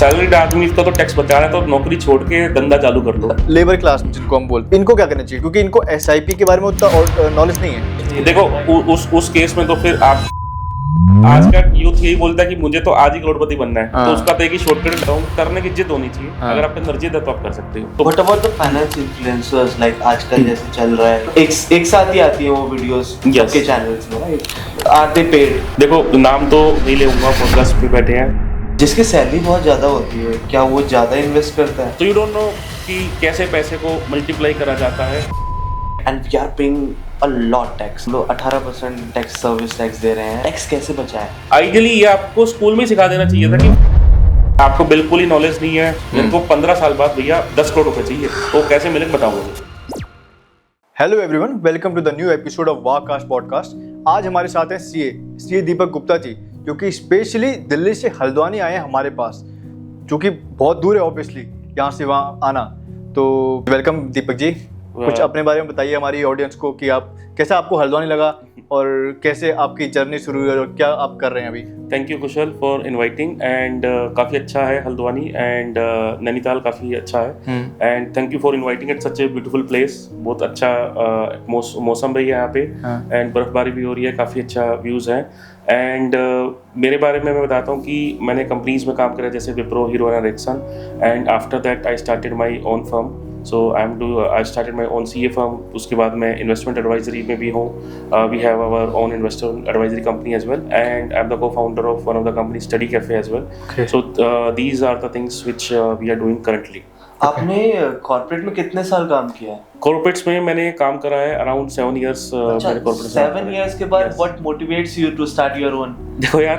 Salaried आदमी का तो टैक्स बचा रहा है, तो नौकरी छोड़ के धंधा चालू कर लो। लेबर क्लास जिनको हम बोलते हैं, इनको क्या करना चाहिए, क्योंकि इनको एसआईपी के बारे में उतना नॉलेज नहीं है। देखो उस केस में तो फिर आप आज का यूथ यही बोलता है कि मुझे तो आज ही करोड़पति बनना है, तो उसका तो एक ही शॉर्टकट बताऊं, करने की जिद होनी चाहिए। अगर आपके अंदर जिद है तो आप कर सकते हो। What about the finance influencers like आजकल जैसे चल रहा है, एक साथ ही आती है वो वीडियोस सबके चैनल्स में, राइट? Are they paid? देखो नाम तो नहीं लेऊंगा, पॉडकास्ट पे बैठे हैं, जिसकी सैलरी बहुत ज्यादा होती है, क्या वो ज्यादा इन्वेस्ट करता है? तो यू डोंट नो कि कैसे पैसे को मल्टीप्लाई करा जाता है। And we are paying a lot tax, लोग 18% टैक्स, सर्विस टैक्स दे रहे हैं। टैक्स कैसे बचाएं? आइडियली ये आपको स्कूल में ही सिखा देना चाहिए था कि आपको बिल्कुल ही नॉलेज नहीं है, मेरे को 15 साल बाद भैया 10 करोड़ रुपए चाहिए, तो कैसे मिलेंगे बताऊंगा। Hello everyone, welcome to the new episode of Wakast podcast. आज हमारे साथ हैं सीए दीपक गुप्ता जी, जो कि स्पेशली दिल्ली से हल्द्वानी आए हैं हमारे पास, जो कि बहुत दूर है ऑब्वियसली यहाँ से वहाँ आना। तो वेलकम दीपक जी, कुछ अपने बारे में बताइए हमारी ऑडियंस को कि आप कैसा, आपको हल्द्वानी लगा और कैसे आपकी जर्नी शुरू हुई और क्या आप कर रहे हैं अभी। Thank you Kusal for inviting and काफ़ी अच्छा है हल्द्वानी एंड नैनीताल काफ़ी अच्छा है and thank you for inviting it such a beautiful place. बहुत अच्छा मौसम भी है यहाँ पे एंड बर्फबारी भी हो रही है, काफ़ी अच्छा व्यूज़ है। एंड मेरे बारे में मैं बताता हूँ कि मैंने कंपनीज में काम करा जैसे Wipro, Hero and Ericsson, and after that I started my own firm. So I started my own CA firm. उसके बाद मैं इन्वेस्टमेंट एडवाइजरी में भी हूँ। We have our own investment advisory company as well and I am the co-founder of one of the company Study Cafe as well. Okay. So these are the things which we are doing currently. आपने corporate में कितने साल काम किया है? Corporates में मैंने काम करा है अराउंड 7 years। मैंने कॉर्पोरेट 7 years के बाद what motivates you to start your own? देखो यार,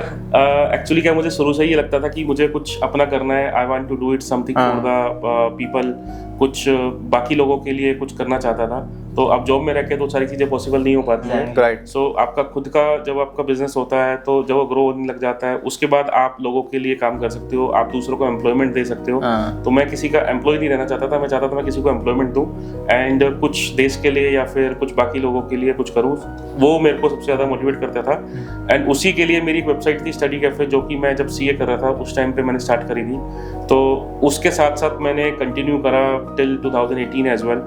एक्चुअली क्या मुझे शुरू से ही लगता था कि मुझे कुछ अपना करना है। I want to do it something for the people, कुछ बाकी लोगों के लिए कुछ करना चाहता था। तो अब जॉब में रह के तो सारी चीज़ें पॉसिबल नहीं हो पाती हैं, राइट। सो आपका खुद का जब आपका बिजनेस होता है तो जब वो ग्रो होने लग जाता है, उसके बाद आप लोगों के लिए काम कर सकते हो, आप दूसरों को एम्प्लॉयमेंट दे सकते हो। तो मैं किसी का एम्प्लॉय नहीं रहना चाहता था, मैं चाहता था मैं किसी को एम्प्लॉयमेंट दूं एंड कुछ देश के लिए या फिर कुछ बाकी लोगों के लिए कुछ करूं। वो मेरे को सबसे ज़्यादा मोटिवेट करता था एंड उसी के लिए मेरी एक वेबसाइट थी स्टडी कैफे, जो कि मैं जब CA कर रहा था उस टाइम पे मैंने स्टार्ट करी थी। तो उसके साथ साथ मैंने कंटिन्यू करा टिल 2018 एज वेल।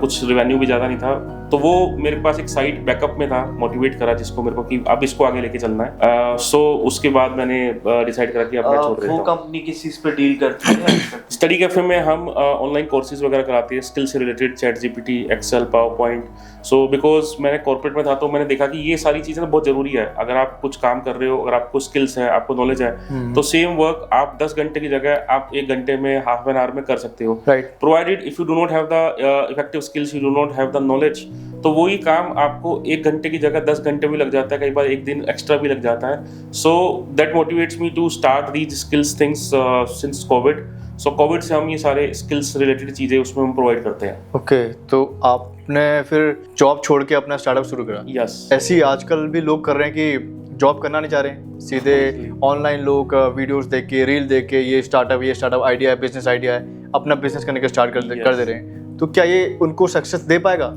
कुछ रेवेन्यू भी ज़्यादा नहीं था, तो वो मेरे पास एक साइट बैकअप में था, मोटिवेट करा जिसको मेरे को कि अब इसको आगे लेके चलना है। सो उसके बाद मैंने डिसाइड करा कि अब मैं छोड़ देता हूं। वो कंपनी किस चीज़ पे डील करती है? स्टडी कैफे में हम ऑनलाइन कोर्सेज वगैरह कराते हैं, स्किल से related, ChatGPT, excel, power point. So because मैंने कॉर्पोरेट में था तो मैंने देखा कि ये सारी चीज़ें बहुत ज़रूरी है। अगर आप कुछ काम कर रहे हो, अगर आपको स्किल्स है, आपको नॉलेज है, तो सेम वर्क आप 10 घंटे की जगह आप 1 घंटे में, हाफ एन आवर में कर सकते हो, provided if you do not have the effective skills, you do not have the knowledge. तो वही काम आपको 1 घंटे की जगह 10 घंटे भी लग जाता है, कई बार 1 दिन एक्स्ट्रा भी लग जाता है। So that motivates me to start these skills things since covid. So covid से हम ये सारे स्किल्स रिलेटेड चीज़ें उसमें हम प्रोवाइड करते हैं। ओके, तो आपने फिर जॉब छोड़ के अपना स्टार्टअप शुरू करा? यस। ऐसे ही आजकल भी लोग कर रहे हैं कि जॉब करना नहीं चाह रहे हैं, सीधे ऑनलाइन लोग वीडियोस देख के, रील देख के ये स्टार्टअप आइडिया है, बिजनेस आइडिया है, अपना बिजनेस करने का स्टार्ट कर दे रहे हैं। तो क्या ये उनको सक्सेस दे पाएगा?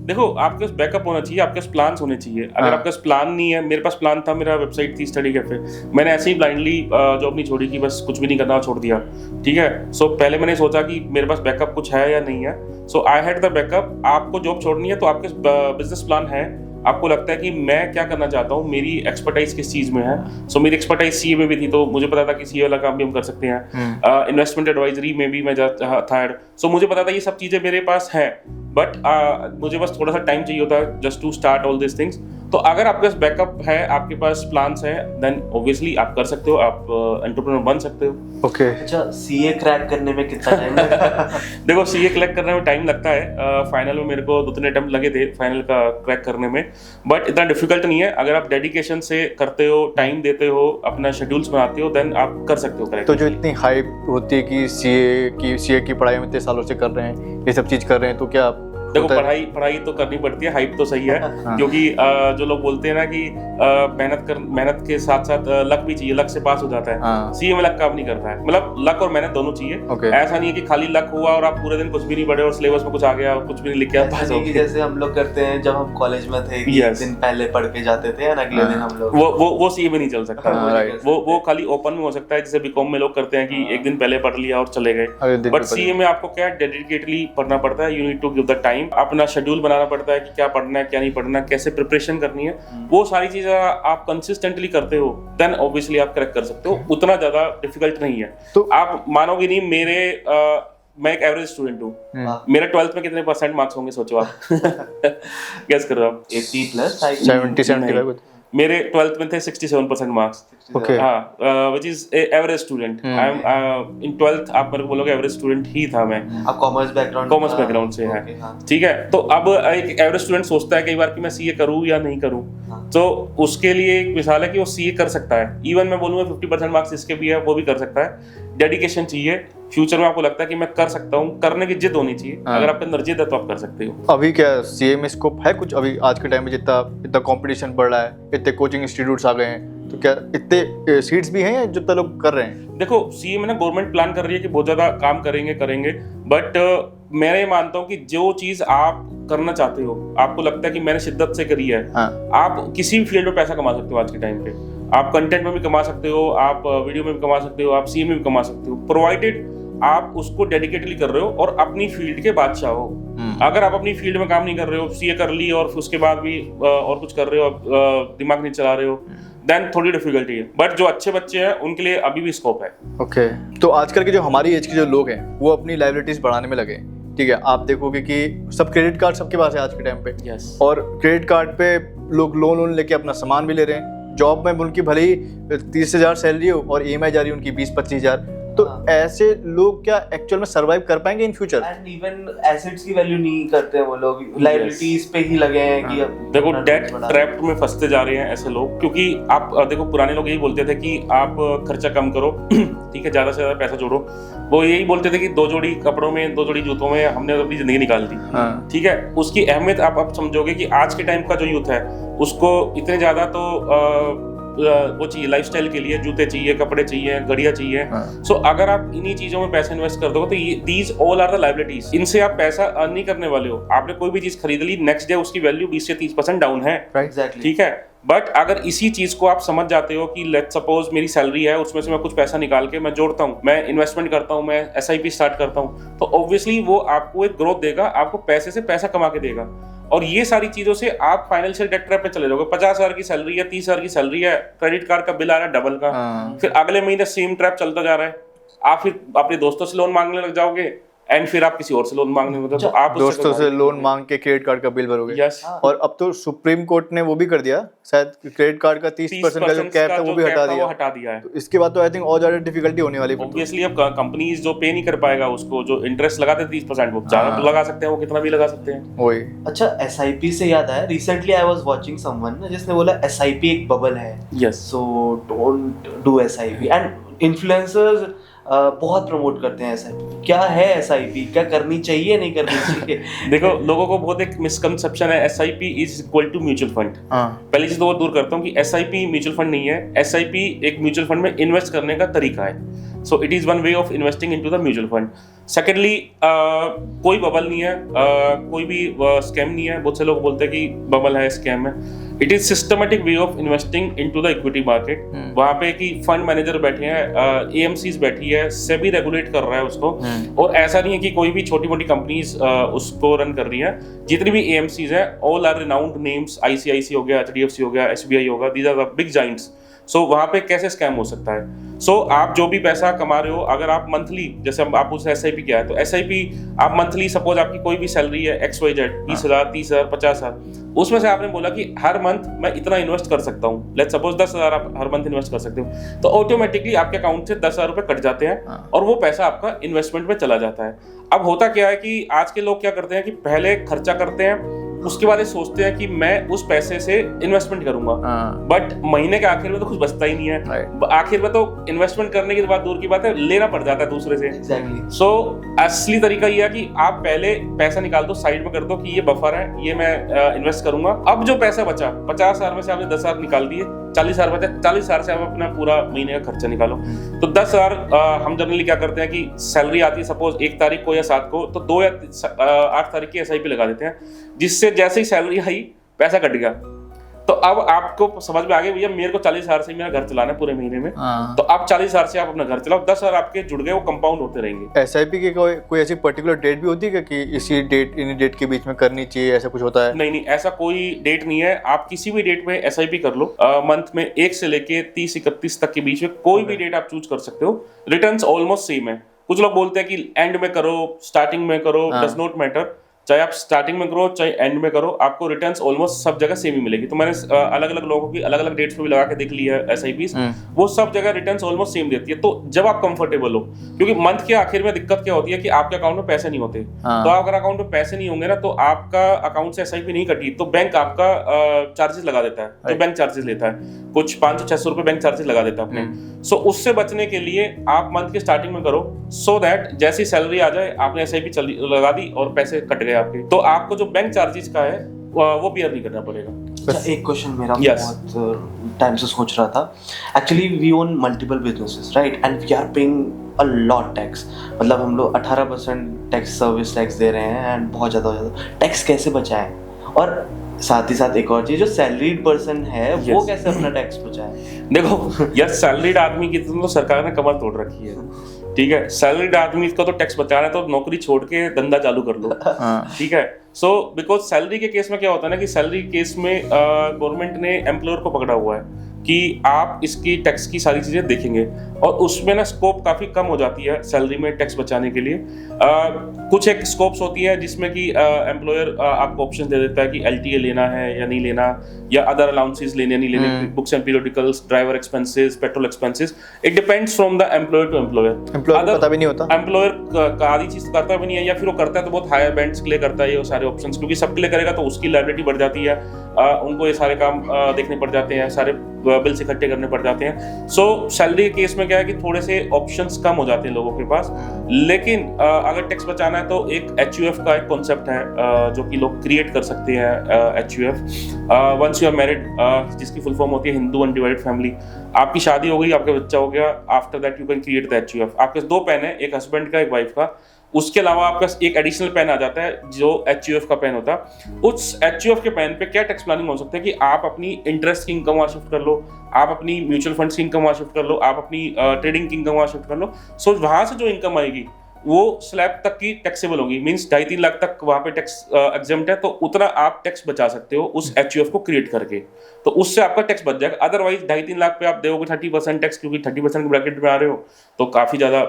देखो, आपके पास बैकअप होना चाहिए, आपके पास प्लान्स होने चाहिए। अगर आपके पास प्लान नहीं है, मेरे पास प्लान था, मेरा वेबसाइट थी स्टडी कैफे, मैंने ऐसे ही ब्लाइंडली जॉब नहीं छोड़ी कि बस कुछ भी नहीं करना छोड़ दिया, ठीक है। सो पहले मैंने सोचा कि मेरे पास बैकअप कुछ है या नहीं है। सो आई हैड द बैकअप। आपको जॉब छोड़नी है तो आपके बिजनेस प्लान है, आपको लगता है कि मैं क्या करना चाहता हूँ, मेरी एक्सपर्टाइज किस चीज़ में है। सो मेरी एक्सपर्टाइज CA में भी थी, तो मुझे पता था कि CA वाला काम भी हम कर सकते हैं। इन्वेस्टमेंट एडवाइजरी में भी मैं था। सो मुझे पता था ये सब चीज़ें मेरे पास हैं, बट मुझे बस थोड़ा सा टाइम चाहिए होता है just to start all this things. तो अगर आपके पास बैकअप है, आपके पास प्लान्स हैं, देन ऑब्वियसली आप कर सकते हो, आप एंटरप्रेन्योर बन सकते हो। ओके। अच्छा, CA क्रैक करने में कितना टाइम लगता है? देखो, CA क्रैक करने में टाइम लगता है। फाइनल में मेरे को 2-3 अटेम्प्ट लगे थे फाइनल का क्रैक करने में, बट इतना डिफिकल्ट नहीं है। अगर आप डेडिकेशन से करते हो, टाइम देते हो, अपना शेड्यूल्स बनाते हो, देन आप कर सकते हो क्रैक। तो जो इतनी हाइप होती है कि CA की पढ़ाई में इतने सालों से कर रहे हैं, ये सब चीज़ कर रहे हैं, तो क्या देखो होता है। पढ़ाई तो करनी पड़ती है, हाइप तो सही है क्योंकि जो लोग बोलते हैं ना कि मेहनत के साथ साथ लक भी चाहिए, लक से पास हो जाता है। हाँ। सीए में लक काम नहीं करता है, मतलब लक और मेहनत दोनों चाहिए। Okay. ऐसा नहीं है कि खाली लक हुआ और आप पूरे दिन कुछ भी नहीं पढ़े और सिलेबस में कुछ आ गया और कुछ भी नहीं लिख के आप ऐसा पास नहीं हो कि गए। जैसे हम लोग करते हैं जब हम कॉलेज में थे कि Yes. एक दिन पहले पढ़ के जाते थे और अगले दिन हम लोग वो सीए में नहीं चल सकता। हाँ, right. वो खाली ओपन में हो सकता है, जैसे बीकॉम में लोग करते हैं कि एक दिन पहले पढ़ लिया और चले गए। अरे दिन बट पे सीए में आपको क्या डेडिकेटली पढ़ना पड़ता है, you need to give the time, अपना शेड्यूल बनाना पड़ता है कि क्या पढ़ना है क्या नहीं पढ़ना, कैसे प्रिपरेशन करनी है। वो सारी चीजें आप कंसिस्टेंटली करते हो देन ऑब्वियसली आप क्रैक कर सकते हो, उतना ज्यादा डिफिकल्ट नहीं है। तो आप मानोगे नहीं, मैं एक एवरेज स्टूडेंट हूँ। मेरा 12th में कितने % मार्क्स होंगे सोचो आप? गेस करो आप। 80 प्लस 70-75 मेरे 12th में थे 67% मार्क्स। Okay. हाँ, which is average student. I am in 12th आप मेरे को बोलोगे एवरेज स्टूडेंट ही था मैं। आप कॉमर्स बैकग्राउंड से है, ठीक है। तो अब एक एवरेज स्टूडेंट सोचता है कई बार कि मैं सीए करूँ या नहीं करूँ, तो उसके लिए एक मिसाल है कि वो सीए कर सकता है। इवन मैं बोलूँगा 50% मार्क्स इसके भी है, वो भी कर सकता है। डेडिकेशन चाहिए, फ्यूचर में आपको लगता है कि मैं कर सकता हूँ, करने की जिद होनी चाहिए। अगर आपके अंदर जिद है तो आप कर सकते हो। अभी क्या सीए में स्कोप है कुछ? अभी आज के टाइम में जितना कंपटीशन बढ़ रहा है, इतने कोचिंग इंस्टीट्यूट्स आ गए हैं, तो क्या इतने सीट्स भी हैं या जितना लोग कर रहे हैं? देखो सीए में ना गवर्नमेंट प्लान कर रही है कि बहुत ज्यादा काम करेंगे, बट मैं ये मानता हूँ कि जो चीज आप करना चाहते हो, आपको लगता है कि मैंने शिद्दत से करी है, आप किसी भी फील्ड में पैसा कमा सकते हो। आज के टाइम पे आप कंटेंट में भी कमा सकते हो, आप वीडियो में भी कमा सकते हो, आप सीए में भी कमा सकते हो, प्रोवाइडेड आप उसको डेडिकेटली कर रहे हो और अपनी फील्ड के बादशाह हो। अगर आप अपनी फील्ड में काम नहीं कर रहे हो, सीए कर ली और उसके बाद भी और कुछ कर रहे हो, दिमाग नहीं चला रहे हो, देन थोड़ी डिफिकल्टी है। बट जो अच्छे बच्चे हैं उनके लिए अभी भी स्कोप है। ओके। तो आजकल के जो हमारी एज के जो लोग हैं वो अपनी लायबिलिटीज बढ़ाने में लगे, ठीक है। आप देखोगे कि सब क्रेडिट कार्ड सबके पास है आज के टाइम पे। Yes. और क्रेडिट कार्ड पे लोग लोन लेके अपना सामान भी ले रहे हैं। जॉब में उनकी भले ही 30,000 सैलरी हो और ईएमआई जा रही है उनकी 20-25 हज़ार। तो ऐसे लोग क्या एक्चुअल में सरवाइव कर पाएंगे in future? And even assets की वैल्यू नहीं करते हैं वो लोग, लायबिलिटीज पे ही लगे हैं कि देखो डेट ट्रैप में फंसते जा रहे हैं ऐसे लोग। क्योंकि आप देखो पुराने लोग यही बोलते थे कि आप खर्चा कम करो, ठीक है, ज्यादा से ज्यादा पैसा जोड़ो। वो यही बोलते थे कि 2 जोड़ी कपड़ों में 2 जोड़ी जूतों में हमने अपनी जिंदगी निकाल दी, ठीक है। उसकी अहमियत आप समझोगे कि आज के टाइम का जो यूथ है उसको इतने ज्यादा तो वो चाहिए लाइफस्टाइल के लिए, जूते चाहिए, कपड़े चाहिए, घड़ियां चाहिए। सो अगर आप इन्हीं चीजों में पैसा इन्वेस्ट कर दोगे तो these all are the liabilities. इनसे आप पैसा अर्न नहीं करने वाले हो। आपने कोई भी चीज खरीद ली, नेक्स्ट डे उसकी वैल्यू 20 से 30% डाउन है, एग्जैक्टली, ठीक है। बट अगर इसी चीज को आप समझ जाते हो कि लेट्स सपोज मेरी सैलरी है, उसमें से मैं कुछ पैसा निकाल के मैं जोड़ता हूँ, मैं इन्वेस्टमेंट करता हूँ, मैं एसआईपी स्टार्ट करता हूँ, तो ऑब्वियसली वो आपको एक ग्रोथ देगा, आपको पैसे से पैसा कमा के देगा। और ये सारी चीजों से आप फाइनेंशियल डेट ट्रैप पे चले जाओगे। 50,000 की सैलरी है, 30,000 की सैलरी है, क्रेडिट कार्ड का बिल आ रहा है डबल का, फिर अगले महीने सेम ट्रैप चलता जा रहा है। आप फिर अपने दोस्तों से लोन मांगने लग जाओगे एंड फिर आप किसी और से लोन मांगने लग जाओगे, तो आप दोस्तों से लोन मांग के क्रेडिट कार्ड का बिल भरोगे। यस। और अब तो सुप्रीम कोर्ट ने वो भी कर दिया, शायद क्रेडिट कार्ड का 30% का जो कैप था वो भी हटा दिया है। तो इसके बाद तो आई थिंक और ज्यादा डिफिकल्टी होने वाली है। ऑब्वियसली अब कंपनीज जो पे नहीं कर पाएगा उसको, जो इंटरेस्ट लगाते 30%, वो ज्यादा तो लगा सकते हैं, वो कितना भी लगा सकते हैं। वही। अच्छा, एसआईपी से याद आया, recently I was watching someone जिसने बोला एसआईपी एक बबल है। Yes. So don't do SIP. And influencers बहुत प्रमोट करते हैं एसआईपी। क्या है एसआईपी, क्या करनी चाहिए नहीं करनी चाहिए? देखो लोगों को बहुत एक मिसकंसेप्शन है, SIP is equal to mutual fund. पहली चीज तो दूर करता हूँ कि एसआईपी म्यूचुअल फंड नहीं है। एसआईपी एक म्यूचुअल फंड में इन्वेस्ट करने का तरीका है। So it is one way of investing into the mutual fund. Secondly कोई बबल नहीं है, कोई भी स्कैम नहीं है। बहुत से लोग बोलते हैं कि बबल है, स्कैम है। It is systematic way of investing into the equity market. वहां पे कि फंड मैनेजर बैठे हैं, एएमसीज बैठी है, सेबी रेगुलेट कर रहा है उसको। और ऐसा नहीं है कि कोई भी छोटी मोटी कंपनीज उसको रन कर रही हैं। जितनी भी एएमसीज हैं all are renowned names. ICIC हो गया, एचडीएफसी हो गया, एसबीआई होगा, these are the big giants. So वहां पे कैसे स्कैम हो सकता है? सो आप जो भी पैसा कमा रहे हो, अगर आप मंथली, जैसे आप उस एसआईपी क्या है, तो एसआईपी आप मंथली, सपोज आपकी कोई भी सैलरी है XYZ 20,000, 30,000, 50,000, उसमें से आपने बोला कि हर मंथ मैं इतना इन्वेस्ट कर सकता हूँ। लेट्स सपोज 10,000 आप हर मंथ इन्वेस्ट कर सकते हो, तो ऑटोमेटिकली आपके अकाउंट से 10,000 रुपए कट जाते हैं और वो पैसा आपका इन्वेस्टमेंट में चला जाता है। अब होता क्या है कि आज के लोग क्या करते हैं कि पहले खर्चा करते हैं, उसके बाद ये सोचते हैं कि मैं उस पैसे से इन्वेस्टमेंट करूंगा, बट महीने के आखिर में तो कुछ बचता ही नहीं है। आखिर में तो इन्वेस्टमेंट करने की बात दूर की बात है, लेना पड़ जाता है दूसरे से। एग्जैक्टली। सो असली तरीका ये है कि आप पहले पैसा निकाल दो, साइड में कर दो कि ये बफर है, ये मैं इन्वेस्ट करूंगा। अब जो पैसा बचा 50,000 में से आपने 10,000 निकाल दिए, 40,000 बचा, 40,000 से आप अपना पूरा महीने का खर्चा निकालो। तो 10,000 हम जनरली क्या करते हैं कि सैलरी आती है सपोज 1 तारीख को या 7 को, तो 2 या 8 तारीख की SIP लगा देते हैं, जिससे जैसे ही सैलरी आई पैसा कट गया। तो अब आपको समझ में आ गया भैया मेरे को 40,000 से मेरा घर चलाना है पूरे महीने में, तो अब 40,000 से आप अपना घर चलाओ, 10,000 आपके जुड़ गए, वो कंपाउंड होते रहेंगे। SIP की कोई ऐसी पर्टिकुलर डेट भी होती है कि इसी डेट इन डेट के बीच में करनी चाहिए, ऐसा कुछ होता है? नहीं, ऐसा कोई डेट नहीं है, आप किसी भी डेट में SIP कर लो। मंथ में 1 से लेके 30-31 तक के बीच में कोई भी डेट आप चूज कर सकते हो। रिटर्न्स ऑलमोस्ट सेम है। कुछ लोग बोलते हैं कि एंड में करो, स्टार्टिंग में करो, डज नॉट मैटर। चाहे आप स्टार्टिंग में करो चाहे एंड में करो, आपको रिटर्न्स ऑलमोस्ट सब जगह सेम ही मिलेगी। तो मैंने अलग अलग लोगों की अलग अलग डेट्स पे भी लगा के देख ली है SIPs, वो सब जगह रिटर्न्स ऑलमोस्ट सेम देती है। तो जब आप कंफर्टेबल हो, क्योंकि मंथ के आखिर में दिक्कत क्या होती है कि आपके अकाउंट में पैसे नहीं होते। तो अगर अकाउंट में पैसे नहीं होंगे ना, तो आपका अकाउंट से SIP नहीं कटी तो बैंक आपका चार्जेस लगा देता है, जो बैंक चार्जेस लेता है, कुछ 500-600 रुपए बैंक चार्जेस लगा देता है अपने। सो उससे बचने के लिए आप मंथ के स्टार्टिंग में करो, सो दैट जैसी सैलरी आ जाए आपने SIP लगा दी और पैसे कट गए आपके, तो आपको जो बैंक चार्जेस का है वो बियर नहीं करना पड़ेगा। अच्छा, एक क्वेश्चन मेरा बहुत टाइम से सोच रहा था। Actually we own multiple businesses, right, and we are paying a lot tax. मतलब हम लोग 18% टैक्स, सर्विस टैक्स दे रहे हैं, एंड बहुत ज़्यादा टैक्स कैसे बचाएं? और साथ ही साथ एक और चीज, जो सैलरीड पर्सन है वो कैसे अपना टैक्स बचाए? देखो यार, सैलरीड आदमी की तो सरकार ने कमर तोड़ रखी है, ठीक है। सैलरीड आदमी का तो टैक्स बचाना है तो नौकरी छोड़ के धंधा चालू कर लो, ठीक है। सो बिकॉज सैलरी के केस में क्या होता है ना कि सैलरी केस में गवर्नमेंट ने एम्प्लॉयर को पकड़ा हुआ है कि आप इसकी टैक्स की सारी चीजें देखेंगे, और उसमें ना स्कोप काफी कम हो जाती है सैलरी में टैक्स बचाने के लिए। कुछ एक स्कोप्स होती है जिसमें कि एम्प्लॉयर आपको ऑप्शन दे देता है कि LTA लेना है या नहीं लेना, या अदर अलाउंसेस लेने नहीं लेने, books and periodicals, driver expenses, petrol expenses. It depends from the employer to employer. पता भी नहीं होता एम्प्लॉयर आधी चीज करता भी नहीं है, या फिर वो करता है तो बहुत हायर बैंड्स के लिए करता है ये सारे ऑप्शंस, क्योंकि सबके लिए करेगा तो उसकी लायबिलिटी बढ़ जाती है, उनको ये सारे काम देखने पड़ जाते हैं, सारे बिल्स इकट्ठे करने पड़ जाते हैं। सो सैलरी के केस में क्या है कि थोड़े से ऑप्शंस कम हो जाते हैं लोगों के पास। लेकिन अगर टैक्स बचाना है तो एक HUF का एक कॉन्सेप्ट है जो कि लोग क्रिएट कर सकते हैं। HUF, once you are married, जिसकी फुल फॉर्म होती है हिंदू अनडिवाइडेड फैमिली। आपकी शादी हो गई, आपका बच्चा हो गया, after that you can create the HUF। आपके 2 पैन है, एक हस्बैंड का एक वाइफ का, उसके अलावा आपका एक एडिशनल पैन आ जाता है जो HUF का पैन होता है। उस HUF के पैन पे क्या टैक्स प्लानिंग हो सकता है कि आप अपनी इंटरेस्ट की इनकम वहां शिफ्ट कर लो, आप अपनी म्यूचुअल फंड्स की इनकम वहां शिफ्ट कर लो, आप अपनी ट्रेडिंग की इनकम वहां शिफ्ट कर लो। सो वहां से जो इनकम आएगी वो स्लैब तक की टैक्सेबल होगी, मींस 2.5-3 लाख तक वहां पे टैक्स एग्जेम्प्ट है, तो उतना आप टैक्स बचा सकते हो उस HUF को क्रिएट करके, तो उससे आपका टैक्स बच जाएगा। अदरवाइज 2.5-3 लाख पे आप दोगे 30% टैक्स, क्योंकि 30% के ब्रैकेट में आ रहे हो तो काफी ज्यादा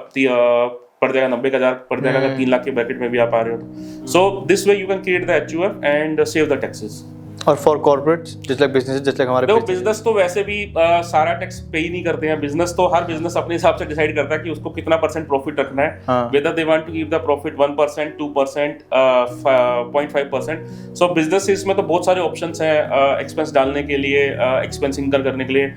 पड़ जाएगा, 90,000 पड़ जाएगा अगर 3 लाख के ब्रैकेट में भी आप आ रहे हो। So this way you can create the HUF and save the taxes. और for corporate just like business, just like हमारे देखो बिजनेस तो वैसे भी सारा टैक्स पे ही नहीं करते हैं। बिजनेस तो हर बिजनेस अपने हिसाब से डिसाइड करता है कि उसको कितना % प्रॉफिट रखना है, whether they want to keep the profit 1%, 2%, 0.5%। So businesses में तो बहुत सारे ऑप्शंस हैं एक्सपेंस डालने के लिए, एक्सपेंस इनकर करने के लिए।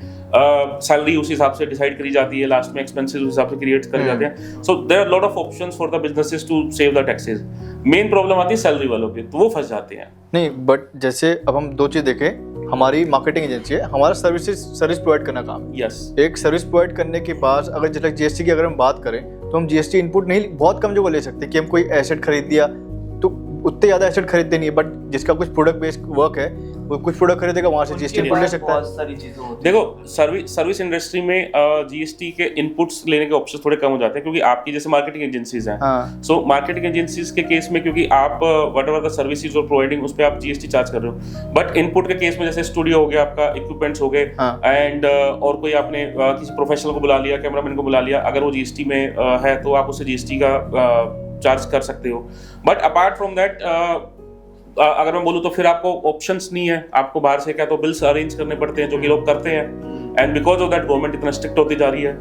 सैलरी उस हिसाब से डिसाइड करी जाती है, लास्ट में एक्सपेंसेस उस हिसाब से क्रिएट करे जाते हैं। So there are lot of options for the businesses to save the taxes. Main problem आती है सैलरी वालों की, तो वो फंस जाते हैं। नहीं, बट जैसे अब हम 2 चीज देखें, हमारी मार्केटिंग एजेंसी है, हमारा सर्विस प्रोवाइड करना काम। यस, एक सर्विस प्रोवाइड करने के बाद अगर जैसे GST की अगर हम बात करें तो हम GST इनपुट नहीं, बहुत कम जगह ले सकते कि हम कोई एसेट खरीद दिया तो उतने ज़्यादा एसेट खरीदते नहीं है, बट जिसका कुछ प्रोडक्ट बेस्ड वर्क है वो कुछ प्रोडक्ट खरीदेगा वहाँ से GST इनपुट ले सकता है। बहुत सारी चीजें होती हैं। देखो सर्विस इंडस्ट्री में GST के इनपुट्स लेने के ऑप्शन थोड़े कम हो जाते हैं, क्योंकि आपकी जैसे मार्केटिंग एजेंसीज हैं। सो मार्केटिंग एजेंसीज के केस में क्योंकि आप वट एवर द सर्विसेज और प्रोवाइडिंग उस पर आप GST चार्ज कर रहे हो, बट इनपुट के केस में जैसे स्टूडियो हो गया, आपका इक्विपमेंट्स हो गए, एंड और कोई आपने किसी प्रोफेशनल को बुला लिया, कैमरामैन को बुला लिया, अगर वो GST में है तो आप उससे GST का चार्ज कर सकते हो। बट अपार्ट फ्रॉम दैट अगर मैं बोलूँ तो फिर आपको ऑप्शंस नहीं है, आपको बाहर से क्या तो बिल्स अरेंज करने पड़ते हैं, जो कि लोग करते हैं, and because of that government इतना स्ट्रिक्ट होती जा रही है।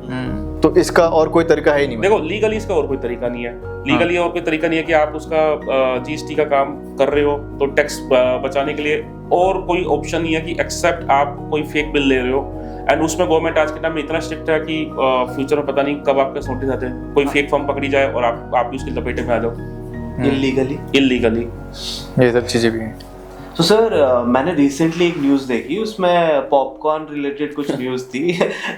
तो इसका और कोई तरीका है ही नहीं? देखो लीगली इसका और कोई तरीका नहीं है, लीगली और कोई तरीका नहीं है कि आप उसका जीएसटी का काम कर रहे हो तो टैक्स बचाने के लिए और कोई ऑप्शन नहीं है कि एक्सेप्ट आप कोई फेक बिल ले रहे हो। एंड उसमें गवर्नमेंट आज के टाइम में इतना स्ट्रिक्ट है कि फ्यूचर में पता नहीं कब आपके नोटिस आते हैं, कोई फेक फॉर्म पकड़ी जाए और आप भी उसकी लपेटे में आ जाओ इलीगली। ये सब चीजें भी हैं। तो सर मैंने रिसेंटली एक न्यूज़ देखी, उसमें पॉपकॉर्न रिलेटेड कुछ न्यूज़ थी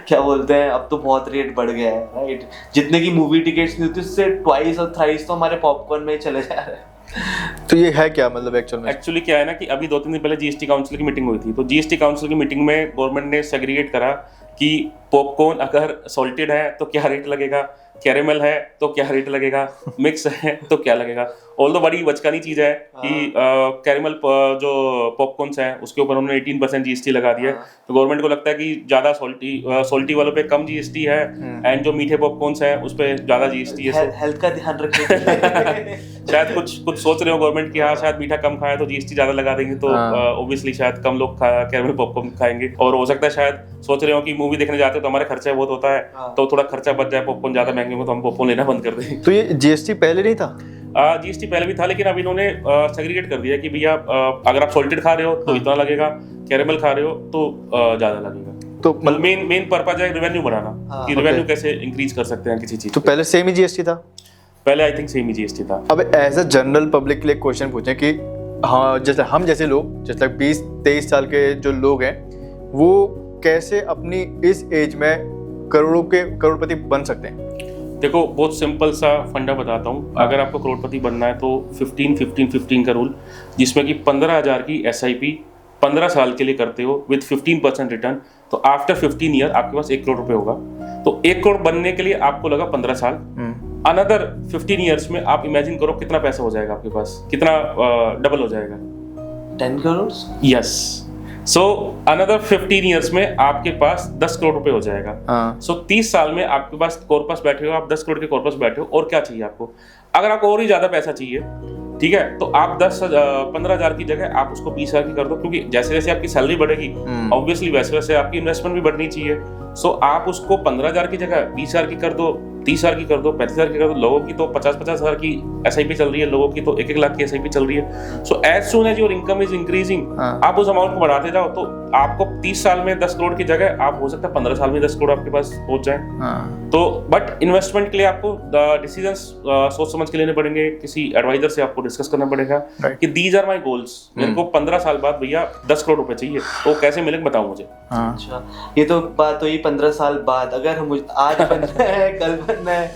क्या बोलते हैं, अब तो बहुत रेट बढ़ गया है राइट, जितने की मूवी टिकट्स नहीं होती उससे ट्वाइस और थ्राइस तो हमारे पॉपकॉर्न में ही चले जा रहे हैं। तो ये है क्या मतलब एक्चुअली क्या है ना कि अभी 2-3 दिन पहले जीएसटी काउंसिल की मीटिंग हुई थी, तो जीएसटी काउंसिल की मीटिंग में गवर्नमेंट ने सेग्रीगेट करा कि पॉपकॉर्न अगर सॉल्टेड है तो क्या रेट लगेगा, कैरेमल है तो क्या रेट लगेगा, मिक्स है तो क्या लगेगा। ऑल्दो बड़ी बचकानी चीज है कि कैरेमल जो पॉपकॉर्न्स हैं उसके ऊपर उन्होंने 18% जीएसटी लगा दिया है, तो गवर्नमेंट को लगता है कि ज्यादा सॉल्टी वालों पे कम जीएसटी है एंड जो मीठे पॉपकॉर्न्स हैं उस पे ज्यादा जीएसटी है। हेल्थ का ध्यान रखिए शायद कुछ सोच रहे हो गवर्नमेंट की हाँ शायद मीठा कम खाए तो जीएसटी ज्यादा लगा देंगे, तो ऑब्वियसली शायद कम लोग कैरेमल पॉपकॉर्न खाएंगे। और हो सकता है शायद सोच रहे हो कि मूवी देखने जाते हो तो हमारे खर्चा बहुत होता है, तो थोड़ा खर्चा बच जाए, पॉपकॉर्न ज्यादा महंगे हो तो हम पॉपकॉर्न लेना बंद कर दें। तो ये जीएसटी पहले नहीं था? जीएसटी पहले भी था, लेकिन अब इन्होंने सेग्रीगेट कर दिया कि भैया अगर आप सॉल्टेड खा रहे हो तो इतना लगेगा, कैरेमल खा रहे हो तो ज्यादा लगेगा। तो मेन पर्पज है रेवेन्यू बढ़ाना, कि रेवेन्यू कैसे इंक्रीज कर सकते हैं किसी चीज। तो पहले सेम ही जीएसटी था? पहले I think same he GST था। अब एज अ जनरल पब्लिक के लिए क्वेश्चन पूछें कि हाँ जैसे हम जैसे लोग, जैसे 20-23 साल के जो लोग हैं वो कैसे अपनी इस एज में करोड़पति बन सकते हैं? देखो बहुत सिंपल सा फंडा बताता हूँ, अगर आपको करोड़पति बनना है तो 15-15-15 का रूल, जिसमें कि 15,000 की SIP 15 साल के लिए करते हो विद 15% रिटर्न, तो आफ्टर 15 ईयर आपके पास 1 करोड़ रुपए होगा। तो 1 करोड़ बनने के लिए आपको लगा 15 साल, अनदर 15 ईयर्स में आप इमेजिन करो कितना पैसा हो जाएगा आपके पास, कितना डबल हो जाएगा। 10 crore? Yes. So another 15 years में आपके पास 10 करोड़ रुपए हो जाएगा। सो 30 साल में आपके पास कॉर्पस बैठे हो, आप 10 करोड़ के कॉर्पस बैठे हो, और क्या चाहिए आपको? अगर आपको और ही ज्यादा पैसा चाहिए, ठीक है, तो आप 15,000 की जगह आप उसको 20,000 की कर दो, क्योंकि जैसे जैसे आपकी सैलरी बढ़ेगी ऑब्वियसली वैसे वैसे आपकी इन्वेस्टमेंट भी बढ़नी चाहिए। सो आप उसको 15,000 की जगह 20,000 की कर दो, 30,000 की कर दो, 35,000 की कर दो। लोगों की तो 50,000 की SIP चल रही है, लोगों की तो 1-1 लाख की SIP चल रही है। So as soon as your income is increasing, आप उस अमाउंट को बढ़ाते जाओ, तो आपको 30 साल में 10 करोड़ की जगह आप हो सकता है 15 साल में 10 करोड़ आपके पास पहुंच जाए। तो बट इन्वेस्टमेंट के लिए आपको डिसीजंस सोच समझ के लेने पड़ेंगे, किसी एडवाइजर से आपको डिस्कस करना पड़ेगा कि दीज आर माय गोल्स, मेरे को 15 साल बाद भैया 10 करोड़ रुपए चाहिए, तो कैसे मिलेंगे बताओ मुझे। अच्छा, ये तो बात हुई 15 साल बाद, अगर हम आज बनना है कल बनना है,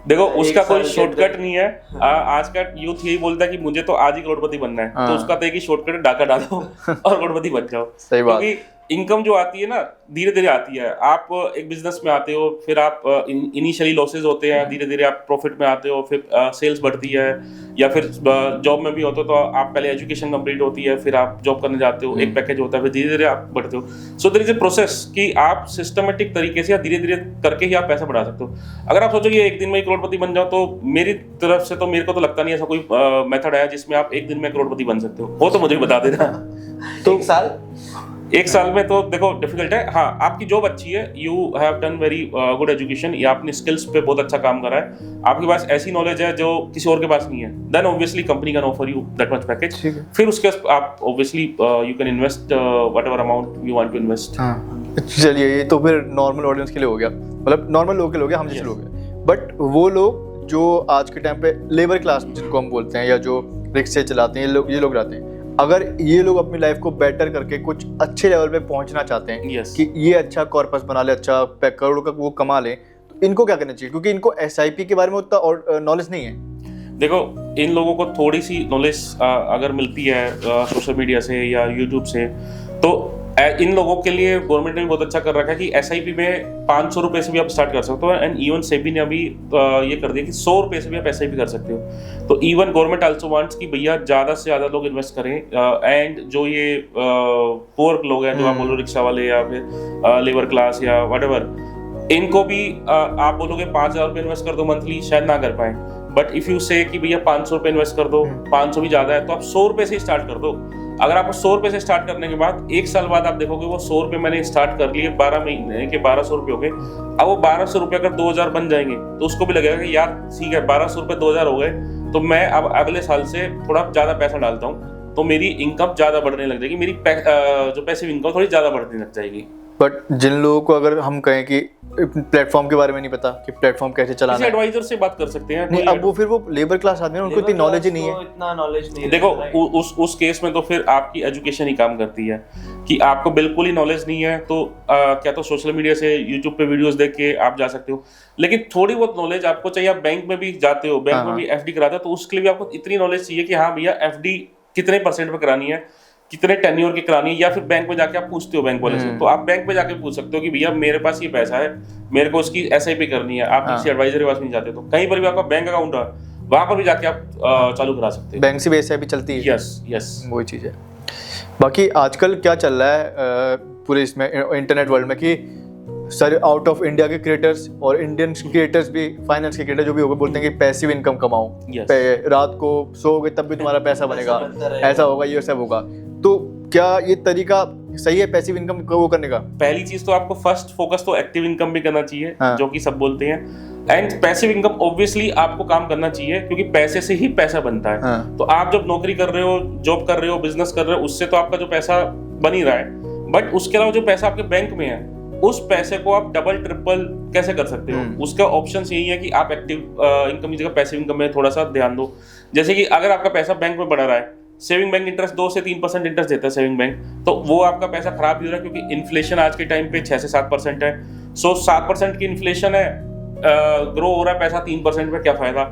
देखो उसका कोई शॉर्टकट नहीं है। आज का यूथ यही बोलता है कि मुझे तो आज ही करोड़पति बनना है, तो उसका तो एक ही शॉर्टकट है, डाका डालो और करोड़पति बन जाओ। सही बात। क्योंकि इनकम जो आती है ना धीरे धीरे आती है। आप एक बिजनेस में आते हो, फिर आप इनिशियली लॉसेज होते हैं, धीरे धीरे आप प्रॉफिट में आते हो, फिर सेल्स बढ़ती है, या फिर जॉब में भी होते हो तो आप पहले एजुकेशन कंप्लीट होती है, फिर आप जॉब करने जाते हो, एक पैकेज होता है, फिर धीरे धीरे आप बढ़ते हो। So there is a process कि आप सिस्टमेटिक तरीके से या धीरे धीरे करके ही आप पैसा बढ़ा सकते हो। अगर आप सोचो कि एक दिन में करोड़पति बन जाओ, तो मेरी तरफ से तो मेरे को तो लगता नहीं ऐसा कोई मेथड है जिसमें आप एक दिन में करोड़पति बन सकते हो। वो तो मुझे बता देना। तो एक साल में तो देखो डिफिकल्ट है। हाँ, आपकी जॉब अच्छी है, you have done very good education, या अपनी स्किल्स पे बहुत अच्छा काम करा है, आपके पास ऐसी नॉलेज है जो किसी और के पास नहीं है, then obviously company can offer you that much package. फिर उसके आप obviously you can invest whatever amount you want to invest. चलिए, ये तो फिर नॉर्मल ऑडियंस के लिए हो गया, मतलब नॉर्मल लोग के लिए हो गया, हम जैसे लोग हैं। बट वो लोग जो आज के टाइम पे लेबर क्लास जिनको हम बोलते हैं, या जो रिक्शे चलाते हैं, ये लोग रहते हैं, अगर ये लोग अपनी लाइफ को बेटर करके कुछ अच्छे लेवल पे पहुंचना चाहते हैं, कि ये अच्छा कॉर्पस बना ले, अच्छा करोड़ों का वो कमा ले, तो इनको क्या करना चाहिए? क्योंकि इनको SIP के बारे में उतना नॉलेज नहीं है। देखो, इन लोगों को थोड़ी सी नॉलेज अगर मिलती है सोशल मीडिया से या यूट्यूब से, तो इन लोगों के लिए गवर्नमेंट ने भी बहुत अच्छा कर रखा है कि SIP में 500 रुपए से भी आप स्टार्ट कर सकते हो, एंड इवन सेबी ने अभी ये कर दिया कि 100 रुपए से भी आप SIP कर सकते हो। तो इवन गवर्नमेंट आल्सो वांट्स कि भैया ज़्यादा से ज़्यादा लोग इन्वेस्ट करें, एंड जो ये पुअर लोग हैं, जो आप बोलो रिक्शा वाले या फिर लेबर क्लास या व्हाटएवर, इनको भी आप बोलोगे 5,000 रुपये इन्वेस्ट कर दो मंथली, शायद ना कर पाए। बट इफ यू से कि भैया 500 रुपये इन्वेस्ट कर दो, 500 भी ज़्यादा है, तो आप 100 रुपये से ही स्टार्ट कर दो। अगर आपको 100 रुपए से स्टार्ट करने के बाद 1 साल बाद आप देखोगे वो 100 रुपए मैंने स्टार्ट कर लिए, 12 महीने के 1200 रुपए हो गए। अब वो 1200 रुपए अगर 2000 बन जाएंगे तो उसको भी लगेगा कि यार ठीक है 1200 रुपए 2000 हो गए, तो मैं अब अगले साल से थोड़ा ज्यादा पैसा डालता हूँ, तो मेरी इनकम ज्यादा बढ़ने लग जाएगी, मेरी जो पैसिव इनकम थोड़ी ज्यादा बढ़ने लग जाएगी। बट जिन लोगों को अगर हम कहें कि प्लेटफॉर्म के बारे में नहीं पता कि प्लेटफॉर्म कैसे चलाना है, एडवाइजर से बात कर सकते हैं। नहीं, अब वो फिर वो लेबर क्लास आदमी है, उनको इतनी नॉलेज ही नहीं है। इतना नॉलेज नहीं है। देखो उस केस में तो फिर आपकी एजुकेशन ही काम करती है कि आपको बिल्कुल ही नॉलेज नहीं है, तो क्या तो सोशल मीडिया से यूट्यूब पे वीडियोस देख के आप जा सकते हो, लेकिन थोड़ी बहुत नॉलेज आपको चाहिए। आप बैंक में भी जाते हो, बैंक में भी एफडी कराते हो, तो उसके लिए भी आपको इतनी नॉलेज चाहिए कि हाँ भैया एफडी कितने % पे करानी है, कितने टेन्योर की करानी है, या फिर बैंक में जाके आप पूछते हो बैंक वाले से, तो आप बैंक में जाके पूछ सकते हो कि भैया मेरे पास ये पैसा है, मेरे को उसकी एसआईपी करनी है। आप किसी एडवाइजर के पास नहीं जाते, तो कहीं पर भी आपका बैंक अकाउंट है, वहां पर भी जाके आप चालू करा सकते हो। बैंक से भी एसआईपी चलती है। यस वही चीज़ है। बाकी आजकल क्या चल रहा है पूरे इसमें इंटरनेट वर्ल्ड में कि सर आउट ऑफ इंडिया के क्रिएटर्स और इंडियन क्रिएटर्स भी, फाइनेंस के क्रिएटर जो भी हो गए, बोलते हैं कि पैसिव इनकम कमाओ, रात को सोओगे तब भी तुम्हारा पैसा बनेगा, ऐसा होगा, ये सब होगा। तो क्या ये तरीका सही है पैसिव इनकम को वो करने का? पहली चीज तो आपको फर्स्ट फोकस तो एक्टिव इनकम भी करना चाहिए, जो कि सब बोलते हैं, एंड पैसिव इनकम ऑब्वियसली आपको काम करना चाहिए क्योंकि पैसे से ही पैसा बनता है। तो आप जब नौकरी कर रहे हो, जॉब कर रहे हो, बिजनेस कर रहे हो, उससे तो आपका जो पैसा बन ही रहा है, बट उसके अलावा जो पैसा आपके बैंक में है, उस पैसे को आप डबल ट्रिपल कैसे कर सकते हो, उसका ऑप्शन यही है कि आप एक्टिव इनकम की जगह पैसिव इनकम में थोड़ा सा ध्यान दो। जैसे कि अगर आपका पैसा बैंक में बढ़ रहा है, सेविंग बैंक इंटरेस्ट 2 से 3% इंटरेस्ट देता है सेविंग बैंक, तो वो आपका पैसा खराब ही हो रहा है क्योंकि इन्फ्लेशन आज के टाइम पे 6 से 7% है। सो 7% की इन्फ्लेशन है, ग्रो हो रहा है पैसा 3% पे, क्या फायदा।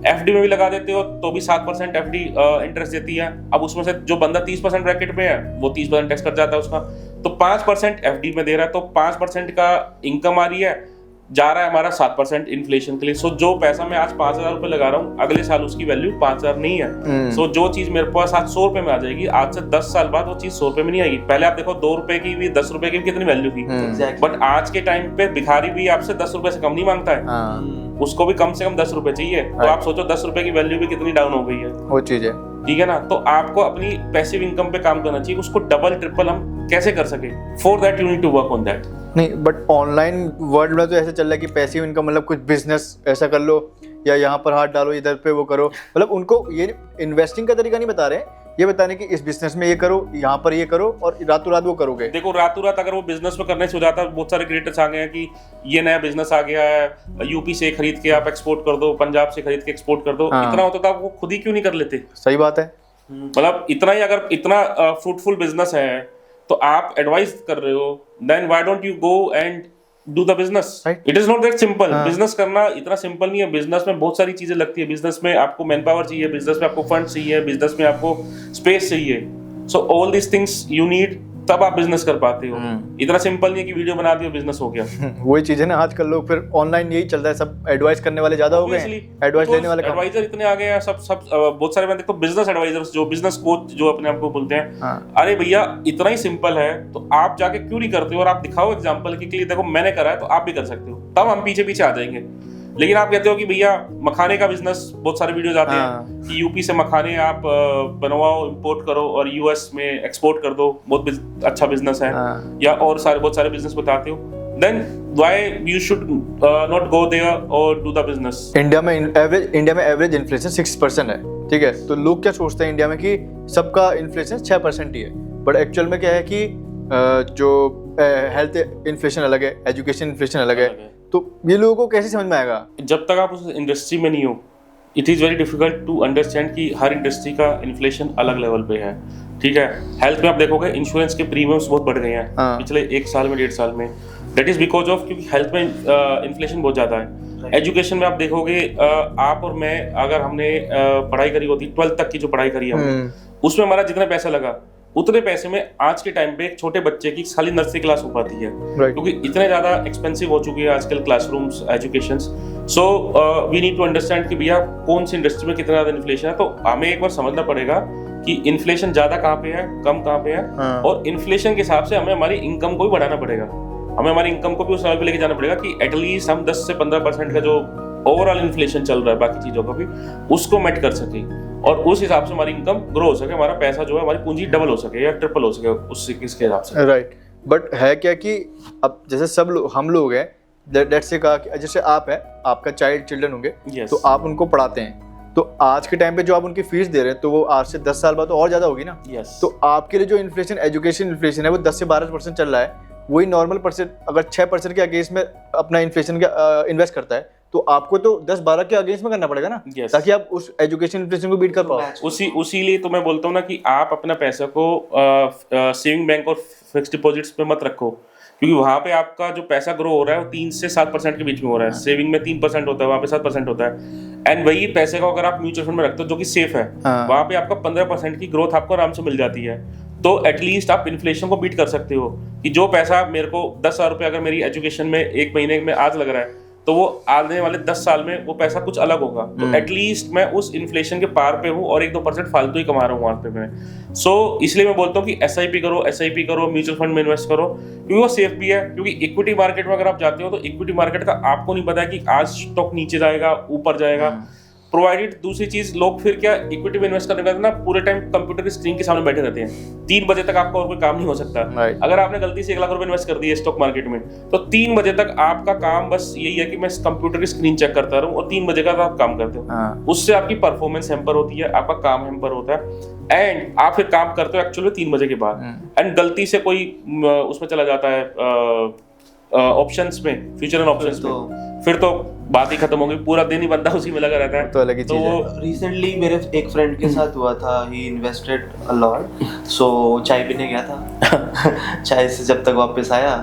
एफडी में भी लगा देते हो तो भी 7% एफडी इंटरेस्ट देती है। अब उसमें से जो बंदा 30% ब्रैकेट में है वो 30% टैक्स कट जाता है उसका, तो 5% एफडी में दे रहा है, तो 5% का इनकम आ रही है, जा रहा है हमारा 7% इन्फ्लेशन के लिए। सो जो पैसा मैं आज 5,000 रुपए लगा रहा हूँ, अगले साल उसकी वैल्यू 5,000 नहीं है। सो जो चीज मेरे पास आज 100 रुपए में आ जाएगी, आज से 10 साल बाद वो चीज 100 रुपए में नहीं आएगी। पहले आप देखो 2 रुपए की भी, 10 रुपए की भी कितनी वैल्यू थी, बट आज के टाइम पे भिखारी भी आपसे 10 रुपए से कम नहीं मांगता है, उसको भी कम से कम 10 रुपए चाहिए। तो आप सोचो 10 रुपए की वैल्यू भी कितनी डाउन हो गई है, वो चीज है, ठीक है ना। तो आपको अपनी पैसिव इनकम पे काम करना चाहिए, उसको डबल ट्रिपल हम कैसे कर सके, for that you need to work on that. नहीं, बट ऑनलाइन वर्ल्ड में तो ऐसा चल रहा है कि पैसिव इनकम मतलब कुछ बिजनेस ऐसा कर लो, या यहाँ पर हाथ डालो, इधर पे वो करो, मतलब उनको ये इन्वेस्टिंग का तरीका नहीं बता रहे, ये बता रहे कि इस बिजनेस में ये करो, यहाँ पर ये करो, और रातों रात वो करोगे। देखो रातों रात अगर वो बिजनेस में करने से हो जाता है, बहुत सारे क्रिएटर्स आ गए हैं कि ये नया बिजनेस आ गया है, यूपी से खरीद के आप एक्सपोर्ट कर दो, पंजाब से खरीद के एक्सपोर्ट कर दो। इतना होता था, वो खुद ही क्यों नहीं कर लेते? सही बात है। मतलब इतना ही, अगर इतना फ्रूटफुल बिजनेस है तो आप एडवाइस कर रहे हो, then why don't you go and do the business. It is not that simple. Business करना इतना सिंपल नहीं है। बिजनेस में बहुत सारी चीजें लगती है। बिजनेस में आपको मैन पावर चाहिए, बिजनेस में आपको फंड चाहिए, बिजनेस में आपको स्पेस चाहिए। So all this things you need, तब आप बिजनेस कर पाते हो। इतना सिंपल नहीं है कि वीडियो बना दिया बिजनेस हो गया। वही चीज है ना, आजकल लोग फिर ऑनलाइन यही चल रहा है, सब एडवाइस करने वाले ज्यादा हो गए हैं, एडवाइस लेने वाले कम। एडवाइजर इतने आ गए हैं, सब बहुत सारे मैं देखता हूं बिजनेस एडवाइजर्स, जो बिजनेस कोच जो अपने आप को बोलते हैं। अरे भैया इतना ही सिंपल है तो आप जाके क्यों नहीं करते हो, और आप दिखाओ एग्जांपल के लिए, देखो मैंने करा है तो आप भी कर सकते हो, तब हम पीछे पीछे आ जाएंगे। लेकिन आप कहते हो कि भैया मखाने का बिजनेस, बहुत सारे वीडियोस आते हैं कि यूपी से मखाने आप बनवाओ, इंपोर्ट करो और यूएस में एक्सपोर्ट कर दो, बहुत अच्छा बिजनेस है, या और बहुत सारे बिजनेस बताते हो, then why you should not go there or do the business। India में एवरेज इन्फ्लेशन 6% है, ठीक है। तो लोग क्या सोचते हैं इंडिया में कि सबका इन्फ्लेशन 6% ही है, बट एक्चुअल में क्या है कि जो हेल्थ इन्फ्लेशन अलग है, एजुकेशन इन्फ्लेशन अलग है। तो ये लोगों को कैसे समझ में आएगा? जब तक आप उस इंडस्ट्री में नहीं हो, it is very difficult to understand कि हर इंडस्ट्री का इन्फ्लेशन अलग लेवल पे है, ठीक है। हेल्थ में आप देखोगे इंश्योरेंस के प्रीमियम्स बहुत बढ़ गए हैं पिछले 1 साल में, 1.5 साल में। दैट इज बिकॉज ऑफ, क्योंकि हेल्थ में इन्फ्लेशन बहुत ज़्यादा है। एजुकेशन में आप देखोगे, आप और मैं अगर हमने पढ़ाई करी होती, 12th तक की जो पढ़ाई करी है उसमें हमारा जितना पैसा लगा, उतने पैसे में आज के टाइम पे एक छोटे बच्चे की खाली नर्सरी क्लास हो पाती है, क्योंकि इतने ज्यादा एक्सपेंसिव हो चुकी है आजकल classrooms, educations. So we need to understand कि भैया कौन सी इंडस्ट्री में कितना ज्यादा इन्फ्लेशन है। तो हमें एक बार समझना पड़ेगा कि इन्फ्लेशन ज्यादा कहाँ पे है, कम कहाँ पे है, और इन्फ्लेशन के हिसाब से हमें हमारी इनकम को भी बढ़ाना पड़ेगा। हमें हमारी इनकम को भी उस लेवल पे लेके जाना पड़ेगा कि एटलीस्ट हम 10 से 15% का जो ओवरऑल इन्फ्लेशन चल रहा है बाकी चीज़ों का भी, उसको मेट कर सके और उस हिसाब से हमारी इनकम ग्रो हो सके, हमारा पैसा जो है, हमारी पूंजी डबल हो सके या ट्रिपल हो सके उससे किसके हिसाब से। राइट, बट है क्या कि अब जैसे सब लोग, हम लोग हैं, लेट्स से कहा कि जैसे आप है, आपका चिल्ड्रन होंगे, Yes. तो आप उनको पढ़ाते हैं, तो आज के टाइम पे जो आप उनकी फीस दे रहे हैं तो वो आज से 10 साल बाद तो और ज़्यादा होगी ना। Yes. तो आपके लिए जो इन्फ्लेशन, एजुकेशन इन्फ्लेशन है वो 10 से 12% चल रहा है, वही नॉर्मल परसेंट अगर 6% के अगेंस्ट में अपना इन्फ्लेशन का इन्वेस्ट करता है तो आपको तो 10-12 के अगेंस्ट में करना पड़ेगा ना। Yes. ताकि आप उस एजुकेशन इन्फ्लेशन को बीट कर पाओ। उसीलिए तो मैं बोलता हूँ ना कि आप अपना पैसा को सेविंग बैंक और फिक्स डिपॉजिट्स पे मत रखो, क्योंकि वहाँ पे आपका जो पैसा ग्रो हो रहा है वो 3 से 7% के बीच में हो रहा है। सेविंग में 3% होता है, वहाँ पे 7% होता है। एंड वही पैसे को अगर आप म्यूचुअल फंड में रखते हो जो कि सेफ है, वहाँ पे आपका 15% की ग्रोथ आपको आराम से मिल जाती है। तो एटलीस्ट आप इन्फ्लेशन को बीट कर सकते हो कि जो पैसा मेरे को 10,000 रुपये अगर मेरी एजुकेशन में एक महीने में आज लग रहा है, तो वो आने वाले 10 साल में वो पैसा कुछ अलग होगा। तो एटलीस्ट मैं उस इन्फ्लेशन के पार पे हूँ और 1-2% फालतू ही कमा रहा हूँ वहाँ पे मैं। सो इसलिए मैं बोलता हूँ कि SIP करो, म्यूचुअल फंड में इन्वेस्ट करो, क्योंकि वो सेफ भी है। क्योंकि इक्विटी मार्केट में अगर आप जाते हो तो इक्विटी मार्केट का आपको नहीं पता है कि आज स्टॉक नीचे जाएगा, ऊपर जाएगा, प्रोवाइडेड। दूसरी चीज, लोग फिर क्या इक्विटी में इन्वेस्ट करने का ना पूरे टाइम कंप्यूटर की स्क्रीन के सामने बैठे रहते हैं। 3 बजे तक आपका और कोई काम नहीं हो सकता। अगर आपने गलती से 1 लाख रुपए इन्वेस्ट कर दिए स्टॉक मार्केट में, तो 3 बजे तक आपका काम बस यही है कि मैं कंप्यूटर की स्क्रीन चेक करता रहूं, और 3 बजे का आप काम करते हो। उससे आपकी परफॉर्मेंस हैम्पर होती है, आपका काम हैम्पर होता है, एंड आप फिर काम करते हो एक्चुअली 3 बजे के बाद, एंड गलती से कोई उसमें चला जाता है ऑप्शंस में, फ्यूचर एंड ऑप्शंस में, फिर तो बात ही खत्म हो गई। पूरा दिन ही बंदा उसी में लगा रहता है। तो अलग ही चीज है। रिसेंटली मेरे एक फ्रेंड के साथ हुआ था, ही इन्वेस्टेड अ लॉट, सो चाय पीने गया था चाय से जब तक वापस आया,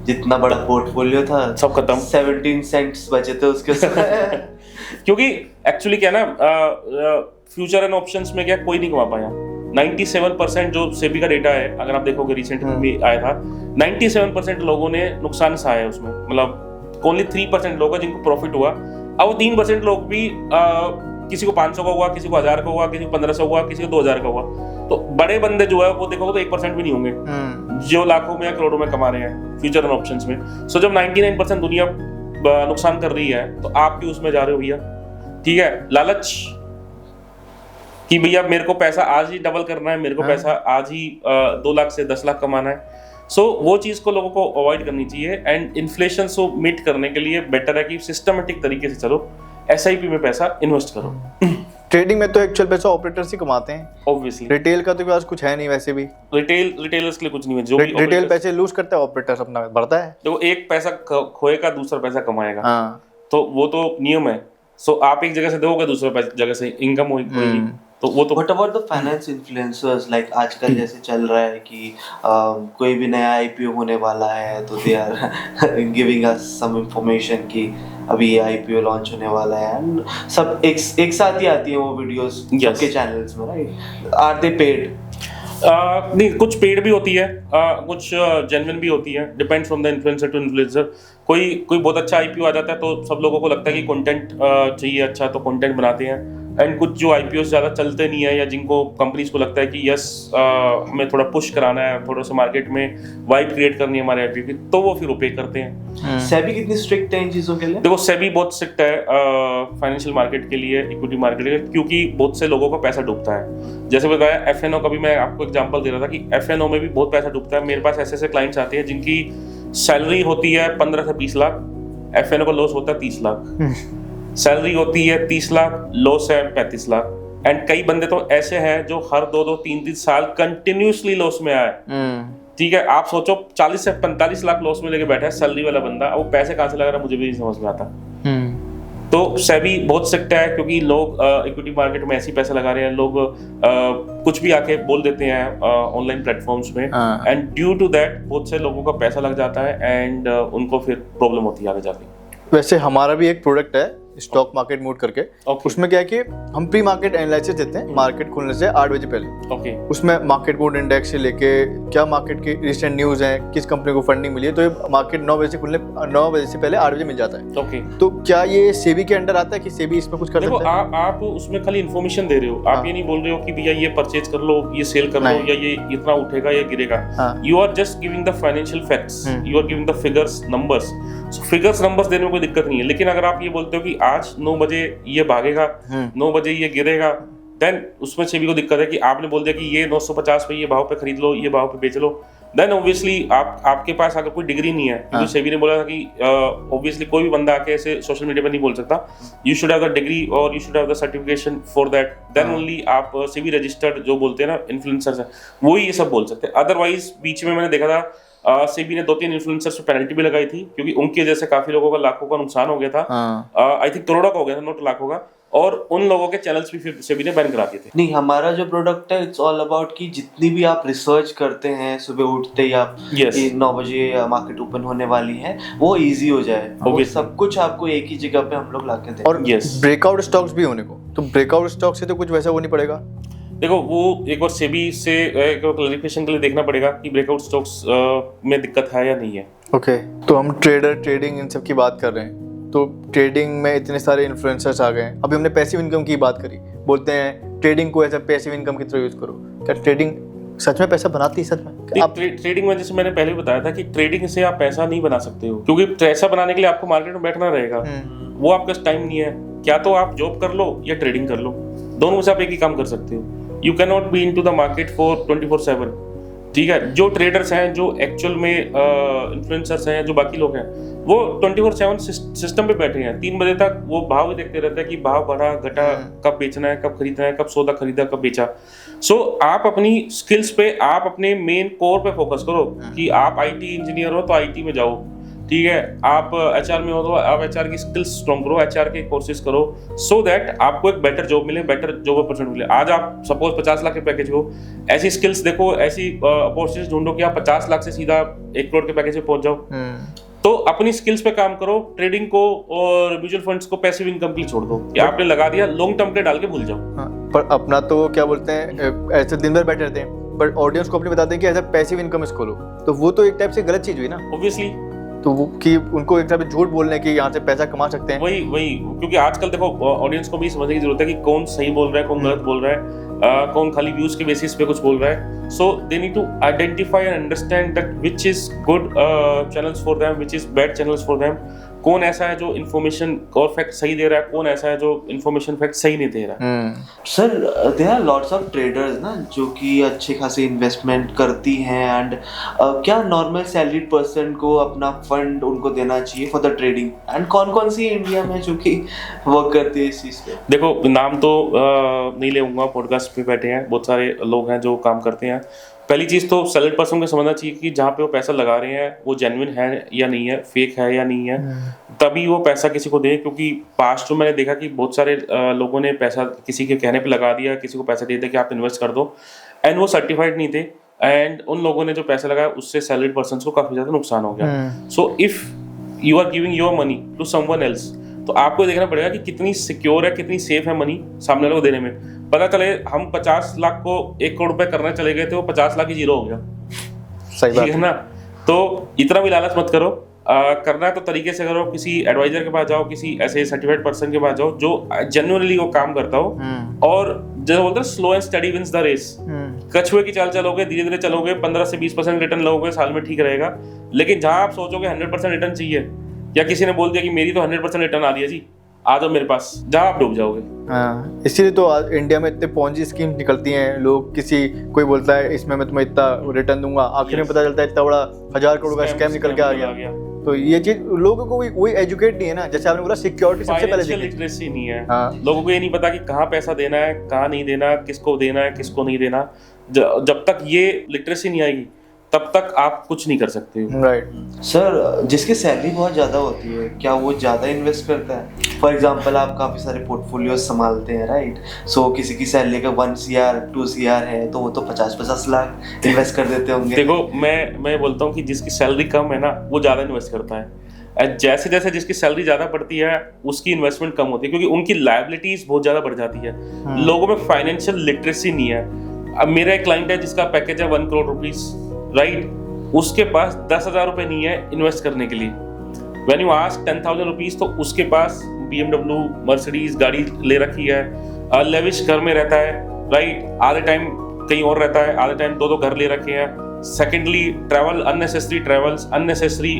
जितना बड़ा पोर्टफोलियो था सब खत्म, 17 सेंट्स बचे थे उसके क्योंकि एक्चुअली क्या है ना, फ्यूचर एंड ऑप्शंस में क्या कोई नहीं कमा पाया। 97% जो सेबी का डेटा है, अगर आप देखोगे रिसेंट में आया था, 97% लोगों ने नुकसान सहा है उसमें। मतलब ओनली 3% लोग हैं जिनको प्रॉफिट हुआ। अब वो 3% लोग भी किसी को 500 का हुआ, किसी को 1000 का हुआ, किसी को 1500 हुआ, किसी को 2000 का हुआ। तो बड़े बंदे जो है वो देखोगे तो 1% भी नहीं होंगे जो लाखों में या करोड़ों में कमा रहे हैं फ्यूचर एंड ऑप्शंस में। सो जब 99% दुनिया नुकसान कर रही है तो आप भी उसमें जा रहे हो भैया। ठीक है, लालच कि भैया मेरे को पैसा आज ही डबल करना है, मेरे को पैसा आज ही 2 लाख से 10 लाख कमाना है। सो वो चीज को लोगों को अवॉइड करनी चाहिए। एंड इन्फ्लेशन को मीट करने के लिए बेटर है कि सिस्टमेटिक तरीके से चलो, SIP में पैसा इन्वेस्ट करो। ट्रेडिंग में तो एक्चुअल पैसा ऑपरेटर्स ही कमाते हैं ऑब्वियसली। रिटेल का तो आज कुछ है नहीं वैसे भी। रिटेलर्स के लिए कुछ नहीं है। जो भी रिटेल पैसे लूज करता है, ऑपरेटर्स अपना बढ़ता है। तो एक पैसा खोएगा, दूसरा पैसा कमाएगा। हाँ, तो वो तो नियम है। सो आप एक जगह से दोगे, दूसरे जगह से इनकम होगी। तो वो तो What about the finance influencers? like आजकल जैसे चल रहा है कि कोई भी नया IPO होने वाला है तो they are giving us some information कि अभी ये IPO लॉन्च होने वाला है, and सब एक साथ ही आती है वो वीडियोस सबके चैनल्स में, राइट? Are they paid? नहीं, कुछ पेड भी होती है, कुछ जेन्युइन भी होती है। Depends from the influencer to influencer. कोई बहुत अच्छा IPO आ जाता है तो सब लोगों को लगता है कि कंटेंट चाहिए अच्छा, तो कंटेंट बनाते हैं। एंड कुछ जो IPOs ज़्यादा चलते नहीं है, या जिनको कंपनीज को लगता है कि यस हमें थोड़ा पुश कराना है, थोड़ा सा मार्केट में वाइब क्रिएट करनी है हमारे IPO की, तो वो फिर वो पे करते हैं। सेबी कितनी स्ट्रिक्ट है इन चीज़ों के लिए? देखो, सेबी बहुत स्ट्रिक्ट है फाइनेंशियल मार्केट के लिए, इक्विटी मार्केट के लिए, क्योंकि बहुत से लोगों का पैसा डूबता है। जैसे बताया FNO का भी मैं आपको एग्जांपल दे रहा था कि FNO में भी बहुत पैसा डूबता है। मेरे पास ऐसे क्लाइंट्स आते हैं जिनकी सैलरी होती है 15 से 20 लाख, FNO का लॉस होता है 30 लाख। सैलरी होती है 30 लाख, लॉस है 35 लाख। एंड कई बंदे तो ऐसे हैं जो हर 2-2, 3-3 साल कंटिन्यूसली लॉस में आए। ठीक है, आप सोचो 40 से 45 लाख लॉस में लेके बैठा है सैलरी वाला बंदा, वो पैसे कहाँ से लगा रहा है मुझे भी नहीं समझ में आता। तो सेबी बहुत सख्त है, क्योंकि लोग इक्विटी मार्केट में ऐसे ही पैसा लगा रहे हैं। लोग कुछ भी आके बोल देते हैं ऑनलाइन प्लेटफॉर्म्स में, एंड ड्यू टू दैट बहुत से लोगों का पैसा लग जाता है, एंड उनको फिर प्रॉब्लम होती है आगे जाके। वैसे हमारा भी एक प्रोडक्ट है स्टॉक मार्केट मूड करके। उसमें क्या है कि हम प्री मार्केट एनालिसिस देते हैं मार्केट खुलने से 8 बजे पहले। उसमें मार्केट मूड इंडेक्स से लेके क्या मार्केट की रिसेंट न्यूज है, किस कंपनी को फंडिंग मिली है, तो ये मार्केट 9 बजे से खुलने 9 बजे से पहले 8 बजे मिल जाता है। तो क्या ये सेबी के अंडर आता है कि सेबी इसमें कुछ कर सकता है? आप उसमें खाली इन्फॉर्मेशन दे रहे हो। आप ये नहीं बोल रहे हो कि भैया ये परचेज कर लो, ये सेल कर लो, या ये इतना उठेगा या गिरेगा। You are just giving the financial facts, you are giving the figures, numbers. Figures numbers देने में कोई दिक्कत नहीं है, लेकिन अगर आप ये बोलते हो कि आज 9 बजे ये भागेगा, 9 बजे ये गिरेगा, देन उसमें सेबी को दिक्कत है कि आपने बोल दिया कि ये 950 पे ये भाव पे खरीद लो, ये भाव पे बेच लो, देन ऑब्वियसली आपके पास अगर कोई डिग्री नहीं है, क्योंकि सेबी ने बोला था कि ऑब्वियसली कोई भी बंदा आके ऐसे सोशल मीडिया पर नहीं बोल सकता, you should have the degree और you should have the certification for that, then only आप सेबी रजिस्टर्ड जो बोलते हैं ना इन्फ्लुएंसर्स है, वो ही ये सब बोल सकते हैं। अदरवाइज बीच में मैंने देखा था सेबी ने 2-3 इन्फ्लुएंसर्स पे पेनल्टी भी लगाई थी, क्योंकि उनकी वजह से काफी लोगों का लाखों का नुकसान हो गया था। आई थिंक करोड़ों का हो गया था, नोट लाखों का, और उन लोगों के चैनल्स भी फिर सेबी ने बैन करा दिए थे। नहीं, हमारा जो प्रोडक्ट है इट्स ऑल अबाउट कि जितनी भी आप रिसर्च करते हैं सुबह उठते ही आप 9 बजे मार्केट ओपन होने वाली है, वो इजी हो जाए, वो सब कुछ आपको एक ही जगह पे हम लोग लाके दें। और ब्रेकआउट स्टॉक्स भी होने को, तो ब्रेकआउट स्टॉक से तो कुछ वैसा वो नहीं पड़ेगा। देखो वो एक बार सेबी से क्लैरिफिकेशन के लिए देखना पड़ेगा कि ब्रेकआउट स्टॉक्स में दिक्कत है या नहीं है। ओके, तो हम ट्रेडिंग इन सब की बात कर रहे हैं, तो ट्रेडिंग में इतने सारे इन्फ्लुएंसर्स आ गए हैं। अभी हमने पैसिव इनकम की बात करी, बोलते हैं ट्रेडिंग को एज अ पैसिव इनकम की तरह यूज करो। क्या ट्रेडिंग सच में पैसा बनाती है? सच में आप ट्रेडिंग में, जैसे मैंने पहले बताया था कि ट्रेडिंग से आप पैसा नहीं बना सकते हो, क्योंकि पैसा बनाने के लिए आपको मार्केट में बैठना रहेगा, वो आपका टाइम नहीं है। क्या तो आप जॉब कर लो या ट्रेडिंग कर लो, दोनों में से आप एक ही काम कर सकते हो। You can not be into the market for 24/7। ठीक है, जो ट्रेडर्स हैं, जो एक्चुअल में इन्फ्लुएंसर्स हैं, जो बाकी लोग हैं, वो 24/7 सिस्टम पे बैठे हैं। 3 बजे तक वो भाव ही देखते रहते हैं कि भाव बढ़ा घटा, कब बेचना है, कब खरीदना है, कब सौदा खरीदा, कब बेचा। सो आप अपनी स्किल्स पे, आप अपने मेन कोर पे फोकस करो कि आप आईटी इंजीनियर हो तो आईटी में जाओ, ठीक है, आप एचआर में हो तो आप एचआर की स्किल्स स्ट्रॉन्ग करो, एचआर के कोर्सेज करो, सो दैट आपको एक बेटर जॉब मिले, बेटर जॉब अपॉर्चुनिटी मिले। आज आप सपोज 50 लाख के पैकेज हो, ऐसी स्किल्स देखो, ऐसी अपॉर्चुनिटीज ढूंढो कि आप 50 लाख से सीधा 1 करोड़ के पैकेज पे पहुंच जाओ। तो अपनी स्किल्स पे काम करो, ट्रेडिंग को और म्यूचुअल फंड्स को पैसिव इनकम के लिए छोड़ दो, या आपने लगा दिया, लॉन्ग टर्म के डाल के भूल जाओ। पर अपना तो क्या बोलते हैं, ऐसे दिन भर बैठे रहते हैं, बट ऑडियंस को अपने बताते हैं कि एज अ पैसिव इनकम इसको लो, तो वो तो एक टाइप से गलत चीज हुई ना ऑब्वियसली। तो वो कि उनको एक तरह से झूठ बोलने की यहाँ से पैसा कमा सकते हैं। वही क्योंकि आजकल देखो ऑडियंस को भी समझने की जरूरत है कि कौन सही बोल रहा है, कौन गलत बोल रहा है, कौन खाली व्यूज के बेसिस पे कुछ बोल रहा है। So they need to identify and understand that which is good channels for them, which is bad channels for them. कौन ऐसा है जो इन्फॉर्मेशन और फैक्ट सही दे रहा है, कौन ऐसा है जो इन्फॉर्मेशन फैक्ट सही नहीं दे रहा है। Sir there are lots of traders ना जो कि अच्छे खासी इन्वेस्टमेंट करती हैं, एंड क्या नॉर्मल सैलरीड पर्सन को अपना फंड उनको देना चाहिए फॉर द ट्रेडिंग, एंड कौन सी इंडिया में जो कि वर्क करती है इस चीज़ पे? देखो नाम तो नहीं लेऊंगा, पॉडकास्ट पे बैठे हैं बहुत सारे लोग हैं जो काम करते हैं। पहली चीज़ तो सैलरीड पर्सन को समझना चाहिए कि जहाँ पे वो पैसा लगा रहे हैं वो जेन्युइन है या नहीं है, फेक है या नहीं है, तभी वो पैसा किसी को दे। क्योंकि पास्ट में मैंने देखा कि बहुत सारे लोगों ने पैसा किसी के कहने पे लगा दिया, किसी को पैसा दे दिया कि आप इन्वेस्ट कर दो, एंड वो सर्टिफाइड नहीं थे, एंड उन लोगों ने जो पैसा लगाया उससे सैलरीड पर्सन को काफ़ी ज़्यादा नुकसान हो गया। So if you are giving your money to someone else, तो आपको देखना पड़ेगा कि कितनी सिक्योर है, कितनी सेफ है मनी सामने वाले को देने में। पता चले हम 50 लाख को 1 करोड़ रुपए करने चले गए थे, वो 50 लाख ही जीरो हो गया। सही बात है ना? तो इतना भी लालच मत करो, करना है तो तरीके से करो, किसी एडवाइजर के पास जाओ, किसी ऐसे सर्टिफाइड पर्सन के पास जाओ जो जेन्युइनली वो काम करता हो। और जो बोलते हैं slow and steady wins the race, कछुए की चाल चलोगे, धीरे धीरे चलोगे, 15 से 20% रिटर्न लोगे साल में, ठीक रहेगा। लेकिन जहां आप सोचोगे 100% रिटर्न चाहिए, या किसी ने बोल दिया कि मेरी तो 100% रिटर्न आ रही है जी, आ जाओ मेरे पास, जहाँ आप डूब जाओगे। हाँ, इसीलिए तो आज इंडिया में इतने पॉन्जी स्कीम निकलती हैं। लोग कोई बोलता है इसमें मैं तुम्हें इतना रिटर्न दूंगा, आखिर में पता चलता है इतना बड़ा 1000 करोड़ का स्कैम निकल के आ गया। तो ये चीज लोगों को वही एजुकेट नहीं है ना, जैसे आपने बोला सिक्योरिटी सबसे पहले देखिए, लिटरेसी नहीं है। लोगों को ये नहीं पता कि कहाँ पैसा देना है, कहाँ नहीं देना, किसको देना है, किसको नहीं देना। जब तक ये लिटरेसी नहीं आएगी तब तक आप कुछ नहीं कर सकते हो। राइट सर, जिसकी सैलरी बहुत ज़्यादा होती है क्या वो ज़्यादा इन्वेस्ट करता है? फॉर एग्जांपल आप काफ़ी सारे पोर्टफोलियो संभालते हैं, राइट? सो किसी की सैलरी का 1 CR 2 CR है तो वो तो 50-50 लाख इन्वेस्ट कर देते होंगे। देखो मैं बोलता हूँ कि जिसकी सैलरी कम है ना वो ज़्यादा इन्वेस्ट करता है। जैसे जैसे जिसकी सैलरी ज़्यादा बढ़ती है उसकी इन्वेस्टमेंट कम होती है, क्योंकि उनकी लायबिलिटीज बहुत ज़्यादा बढ़ जाती है। लोगों में फाइनेंशियल लिटरेसी नहीं है। अब मेरा एक क्लाइंट है जिसका पैकेज है 1 करोड़ रुपीज़, राइट? उसके पास 10,000 रुपए नहीं है इन्वेस्ट करने के लिए। व्हेन यू आस्क 10,000 रुपीज, तो उसके पास BMW मर्सिडीज गाड़ी ले रखी है, लेविश घर में रहता है, राइट? आधे टाइम कहीं और रहता है, आधे टाइम 2 घर ले रखे हैं। Secondly travel, unnecessary travels, unnecessary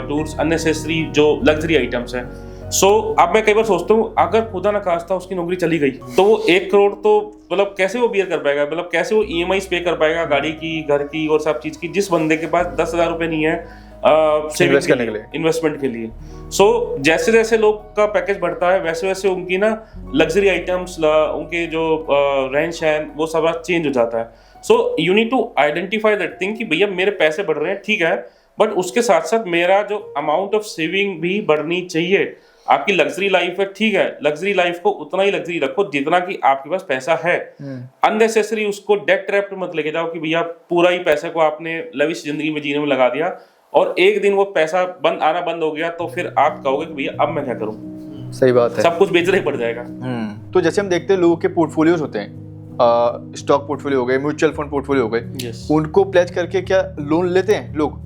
tours, unnecessary जो लग्जरी आइटम्स हैं। सो अब मैं कई बार सोचता हूँ अगर खुदा न खास्ता उसकी नौकरी चली गई तो वो 1 करोड़ तो मतलब कैसे वो बियर कर पाएगा, मतलब कैसे वो EMI पे कर पाएगा गाड़ी की, घर की और सब चीज की, जिस बंदे के पास 10,000 रुपए नहीं है इन्वेस्ट करने के लिए, इन्वेस्टमेंट के लिए। सो जैसे जैसे लोग का पैकेज बढ़ता है वैसे वैसे उनकी ना लग्जरी आइटम्स, उनके जो रहन सहन वो सब चेंज हो जाता है। So you need to identify that thing कि भैया मेरे पैसे बढ़ रहे हैं, ठीक है, बट उसके साथ साथ मेरा जो अमाउंट ऑफ सेविंग भी बढ़नी चाहिए। आपकी लग्जरी लाइफ है, ठीक है, लग्जरी लाइफ को उतना ही लग्जरी रखो जितना कि आपके पास पैसा है। अननेसेसरी उसको डेट ट्रैप मत लेके जाओ कि भैया पूरा ही पैसे को आपने लविश जिंदगी में जीने में लगा दिया और एक दिन वो पैसा आना बंद हो गया तो फिर आप कहोगे कि भैया अब मैं क्या करूं। सही बात है, सब कुछ बेचना ही पड़ जाएगा। तो जैसे हम देखते हैं लोगों के पोर्टफोलियोज होते हैं, स्टॉक पोर्टफोलियो हो गए, म्यूचुअल फंड पोर्टफोलियो हो गए, उनको प्लेज करके क्या लोन लेते हैं लोग?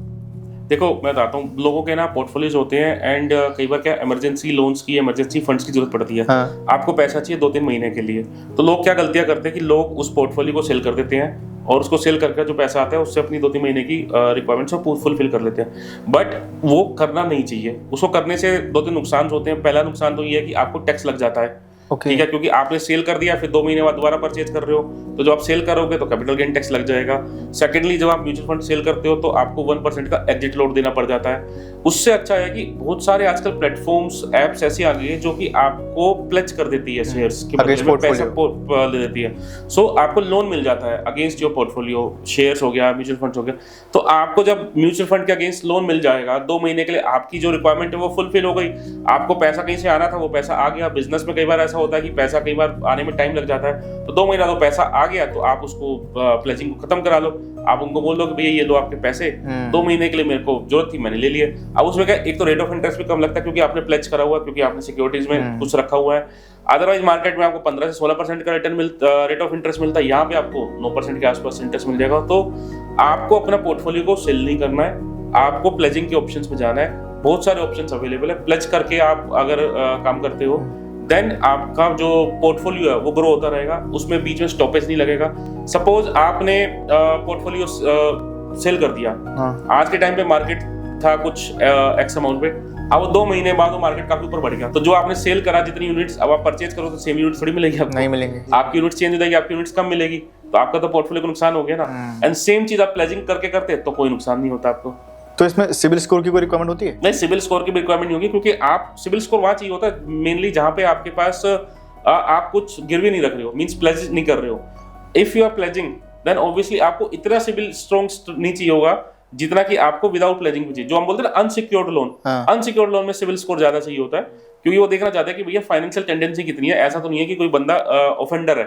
देखो मैं बताता हूँ, लोगों के ना पोर्टफोलियोज होते हैं एंड कई बार क्या इमरजेंसी लोन्स की, इमरजेंसी फंड्स की जरूरत पड़ती है। हाँ। आपको पैसा चाहिए 2-3 महीने के लिए, तो लोग क्या गलतियां करते हैं कि लोग उस पोर्टफोलियो को सेल कर देते हैं और उसको सेल करके जो पैसा आता है उससे अपनी 2-3 महीने की रिक्वायरमेंट्स को फुलफिल कर लेते हैं। बट वो करना नहीं चाहिए। उसको करने से 2-3 नुकसान होते हैं। पहला नुकसान तो ये है कि आपको टैक्स लग जाता है, ठीक है, क्योंकि आपने सेल कर दिया फिर 2 महीने बाद दोबारा परचेज कर रहे हो तो जब आप सेल करोगे तो कैपिटल गेन टैक्स लग जाएगा। सेकेंडली जब आप म्यूचुअल फंड सेल करते हो तो आपको 1% का एग्जिट लोड देना पड़ जाता है। उससे अच्छा है कि बहुत सारे आजकल प्लेटफॉर्म्स एप्स ऐसी आ गई है जो कि आपको प्लेज कर देती है शेयर्स के बदले में पैसा ले देती है। सो आपको लोन मिल जाता है अगेंस्ट योर पोर्टफोलियो, शेयर्स हो गया, म्यूचुअल फंड हो गया। तो आपको जब म्यूचुअल फंड के अगेंस्ट लोन मिल जाएगा 2 महीने के लिए, आपकी जो रिक्वायरमेंट है वो फुलफिल हो गई। आपको पैसा कहीं से आना था वो पैसा आ गया। बिजनेस में कई बार ऐसा होता है कि पैसा कई बार आने में टाइम लग जाता है, तो 2 महीना तो पैसा आ गया तो आप उसको प्लेजिंग को खत्म करा लो। आप उनको बोल दो कि भैया ये लो आपके पैसे, 2 महीने के लिए मेरे को जरूरत थी मैंने ले लिए। अब उसमें क्या, एक तो रेट ऑफ इंटरेस्ट भी कम लगता है क्योंकि आपने प्लेज करा हुआ है, क्योंकि आपने सिक्योरिटीज में कुछ रखा हुआ है। अदरवाइज मार्केट में आपको 15 से 16% का रेट ऑफ इंटरेस्ट मिलता है, यहाँ पे आपको 9% के आसपास इंटरेस्ट मिल जाएगा। तो आपको अपना पोर्टफोलियो को सेल नहीं करना है, आपको प्लेजिंग के ऑप्शंस में जाना है। बहुत सारे ऑप्शंस अवेलेबल है। प्लेज करके आप अगर काम करते हो देन आपका जो पोर्टफोलियो है वो ग्रो होता रहेगा, उसमें बीच में स्टॉपेज नहीं लगेगा। सपोज आपने पोर्टफोलियो सेल कर दिया, आज के टाइम पे मार्केट था कुछ एक्स अमाउंट पे, अब 2 महीने बाद वो मार्केट काफी ऊपर बढ़ गया, तो जो आपने सेल करा जितनी यूनिट्स अब आप परचेज करो तो सेम यूनिट्स थोड़ी मिलेगी आपको, नहीं मिलेंगे। आपकी यूनिट्स चेंज हो जाएगी, आपकी यूनिट्स कम मिलेगी, तो आपका तो पोर्टफोलियो को नुकसान हो गया ना। एंड सेम चीज आप प्लेजिंग करके करते तो कोई नुकसान नहीं होता आपको। तो इसमें सिविल स्कोर की कोई रिक्वायरमेंट होती है? नहीं, सिविल स्कोर की भी रिक्वायरमेंट नहीं होगी, क्योंकि आप सिविल स्कोर वहां चाहिए होता है मेनली जहां पे आपके पास आप कुछ गिरवी नहीं रख रहे हो, मींस प्लेज नहीं कर रहे हो। If you are pledging then obviously आपको इतना सिविल स्ट्रॉन्ग नहीं चाहिए होगा जितना कि आपको विदाउट प्लेजिंग भी चाहिए। जो हम बोलते हैं ना अनसिक्योर्ड लोन, अनसिक्योर्ड लोन में सिविल स्कोर ज्यादा चाहिए होता है, क्योंकि वो देखना चाहता है कि भैया फाइनेंशियल टेंडेंसी कितनी है। ऐसा तो नहीं है कि कोई बंदा ऑफेंडर है,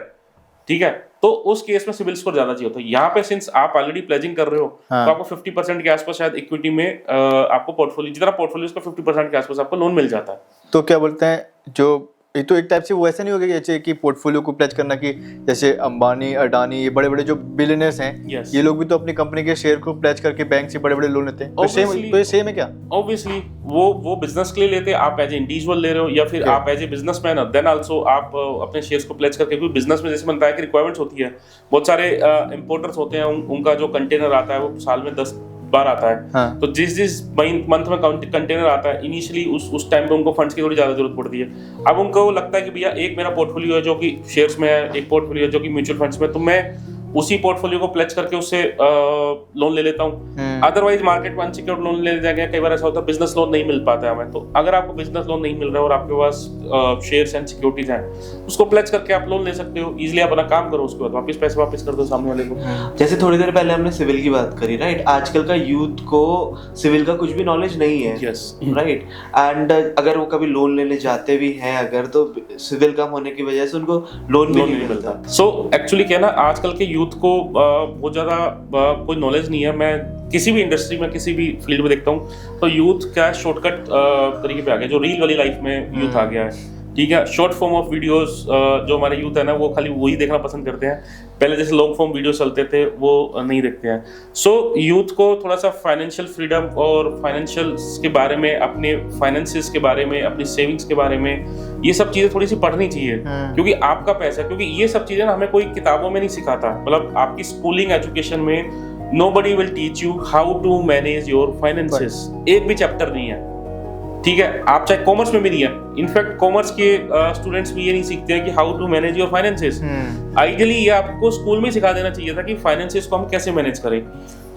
ठीक है, तो उस केस में सिविल स्कोर ज्यादा चाहिए होता है। यहाँ पे सिंस आप ऑलरेडी प्लेजिंग कर रहे हो तो आपको 50% के आसपास शायद इक्विटी में आपको पोर्टफोलियो जितना पोर्टफोलियो उसका 50% के आसपास आपको लोन मिल जाता है। तो क्या बोलते हैं, जो ये तो एक टाइप से वो ऐसा नहीं होगा कि जैसे कि पोर्टफोलियो को प्लेज करना कि जैसे अंबानी, अडानी, ये बड़े बड़े जो बिलियनर्स हैं, ये लोग भी तो अपनी कंपनी के शेयर को प्लेज करके बैंक से बड़े बड़े लोन लेते हैं, तो ये सेम है क्या? ऑब्वियसली वो बिजनेस के लिए लेते हैं, आप एज ए इंडिविजुअल ले रहे हो या फिर आप as a businessman, then also आप अपने शेयर्स को प्लेज करके, क्योंकि बिजनेस में जैसे बनता है कि रिक्वायरमेंट्स होती है, बहुत सारे इंपोर्टर्स होते हैं, उनका जो कंटेनर आता है वो साल में 10 बार आता है। हाँ। तो जिस मंथ में कंटेनर आता है इनिशियली उस टाइम पे उनको फंड्स की थोड़ी ज्यादा जरूरत पड़ती है। अब उनको लगता है कि भैया एक मेरा पोर्टफोलियो है जो कि शेयर्स में है, एक पोर्टफोलियो है जो कि म्यूचुअल फंड्स में, तो मैं उसी पोर्टफोलियो को प्लेज करके उससे लोन ले लेता हूँ। अदरवाइज मार्केट में अनसिक्योर्ड लोन ले जाएंगे, कई बार ऐसा होता है बिजनेस लोन नहीं मिल पाता है हमें। तो अगर आपको बिजनेस लोन नहीं मिल रहा है और आपके पास शेयर्स एंड सिक्योरिटीज हैं, उसको प्लेज करके आप लोन ले सकते हो इजीली। अपना काम करो, उसके बाद वापस पैसे वापस कर दो सामने वाले को। जैसे थोड़ी देर पहले हमने सिविल की बात करी, राइट? आजकल का यूथ को सिविल का कुछ भी नॉलेज नहीं है, राइट? एंड अगर वो कभी लोन लेने जाते भी हैं अगर, तो सिविल कम होने की वजह से उनको लोन भी नहीं मिलता। सो एक्चुअली क्या है ना, आजकल के यूथ को बहुत ज्यादा कोई नॉलेज नहीं है। मैं किसी भी इंडस्ट्री में किसी भी फील्ड में देखता हूँ तो यूथ क्या शॉर्टकट तरीके पे आ गया, जो रील वाली लाइफ में यूथ आ गया है, ठीक है। शॉर्ट फॉर्म ऑफ वीडियोस जो हमारे यूथ है ना वो खाली वही देखना पसंद करते हैं। पहले जैसे लॉन्ग फॉर्म वीडियो चलते थे वो नहीं देखते हैं। सो यूथ को थोड़ा सा फाइनेंशियल फ्रीडम और फाइनेंशियल के बारे में, अपने फाइनेंसिस के बारे में, अपनी सेविंग्स के बारे में, ये सब चीजें थोड़ी सी पढ़नी चाहिए, क्योंकि आपका पैसा, क्योंकि ये सब चीजें ना हमें कोई किताबों में नहीं सिखाता। मतलब आपकी स्कूलिंग एजुकेशन में nobody will teach you how to manage your finances, एक भी चैप्टर नहीं है। ठीक है, आप चाहे कॉमर्स में भी नहीं है, इनफैक्ट कॉमर्स के स्टूडेंट्स भी ये नहीं सीखते हैं कि how to manage your finances. Ideally ये आपको स्कूल में सिखा देना चाहिए था कि फाइनेंसेस को हम कैसे मैनेज करें,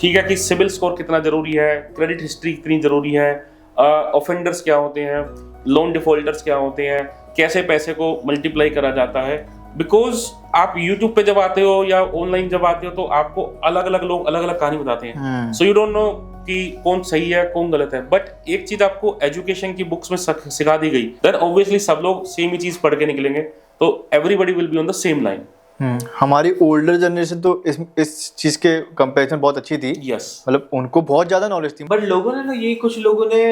ठीक है, कि सिबिल स्कोर कितना जरूरी है, क्रेडिट हिस्ट्री कितनी जरूरी है, ऑफेंडर्स क्या होते हैं, लोन डिफॉल्टर्स क्या होते हैं, कैसे पैसे को मल्टीप्लाई करा जाता है। बिकॉज आप YouTube पे जब आते हो या ऑनलाइन जब आते हो तो आपको अलग अलग लोग अलग अलग कहानी बताते हैं, सो यू डोंट नो कि कौन सही है कौन गलत है। बट एक चीज आपको एजुकेशन की बुक्स में सिखा दी गई, देन ऑब्वियसली सब लोग सेम ही चीज पढ़ के निकलेंगे, तो everybody will be on the same line. हमारी ओल्डर जनरेशन तो इस चीज के कंपैरिजन बहुत अच्छी थी। यस, मतलब उनको बहुत ज्यादा नॉलेज थी। बट लोगों ने ना, ये कुछ लोगों ने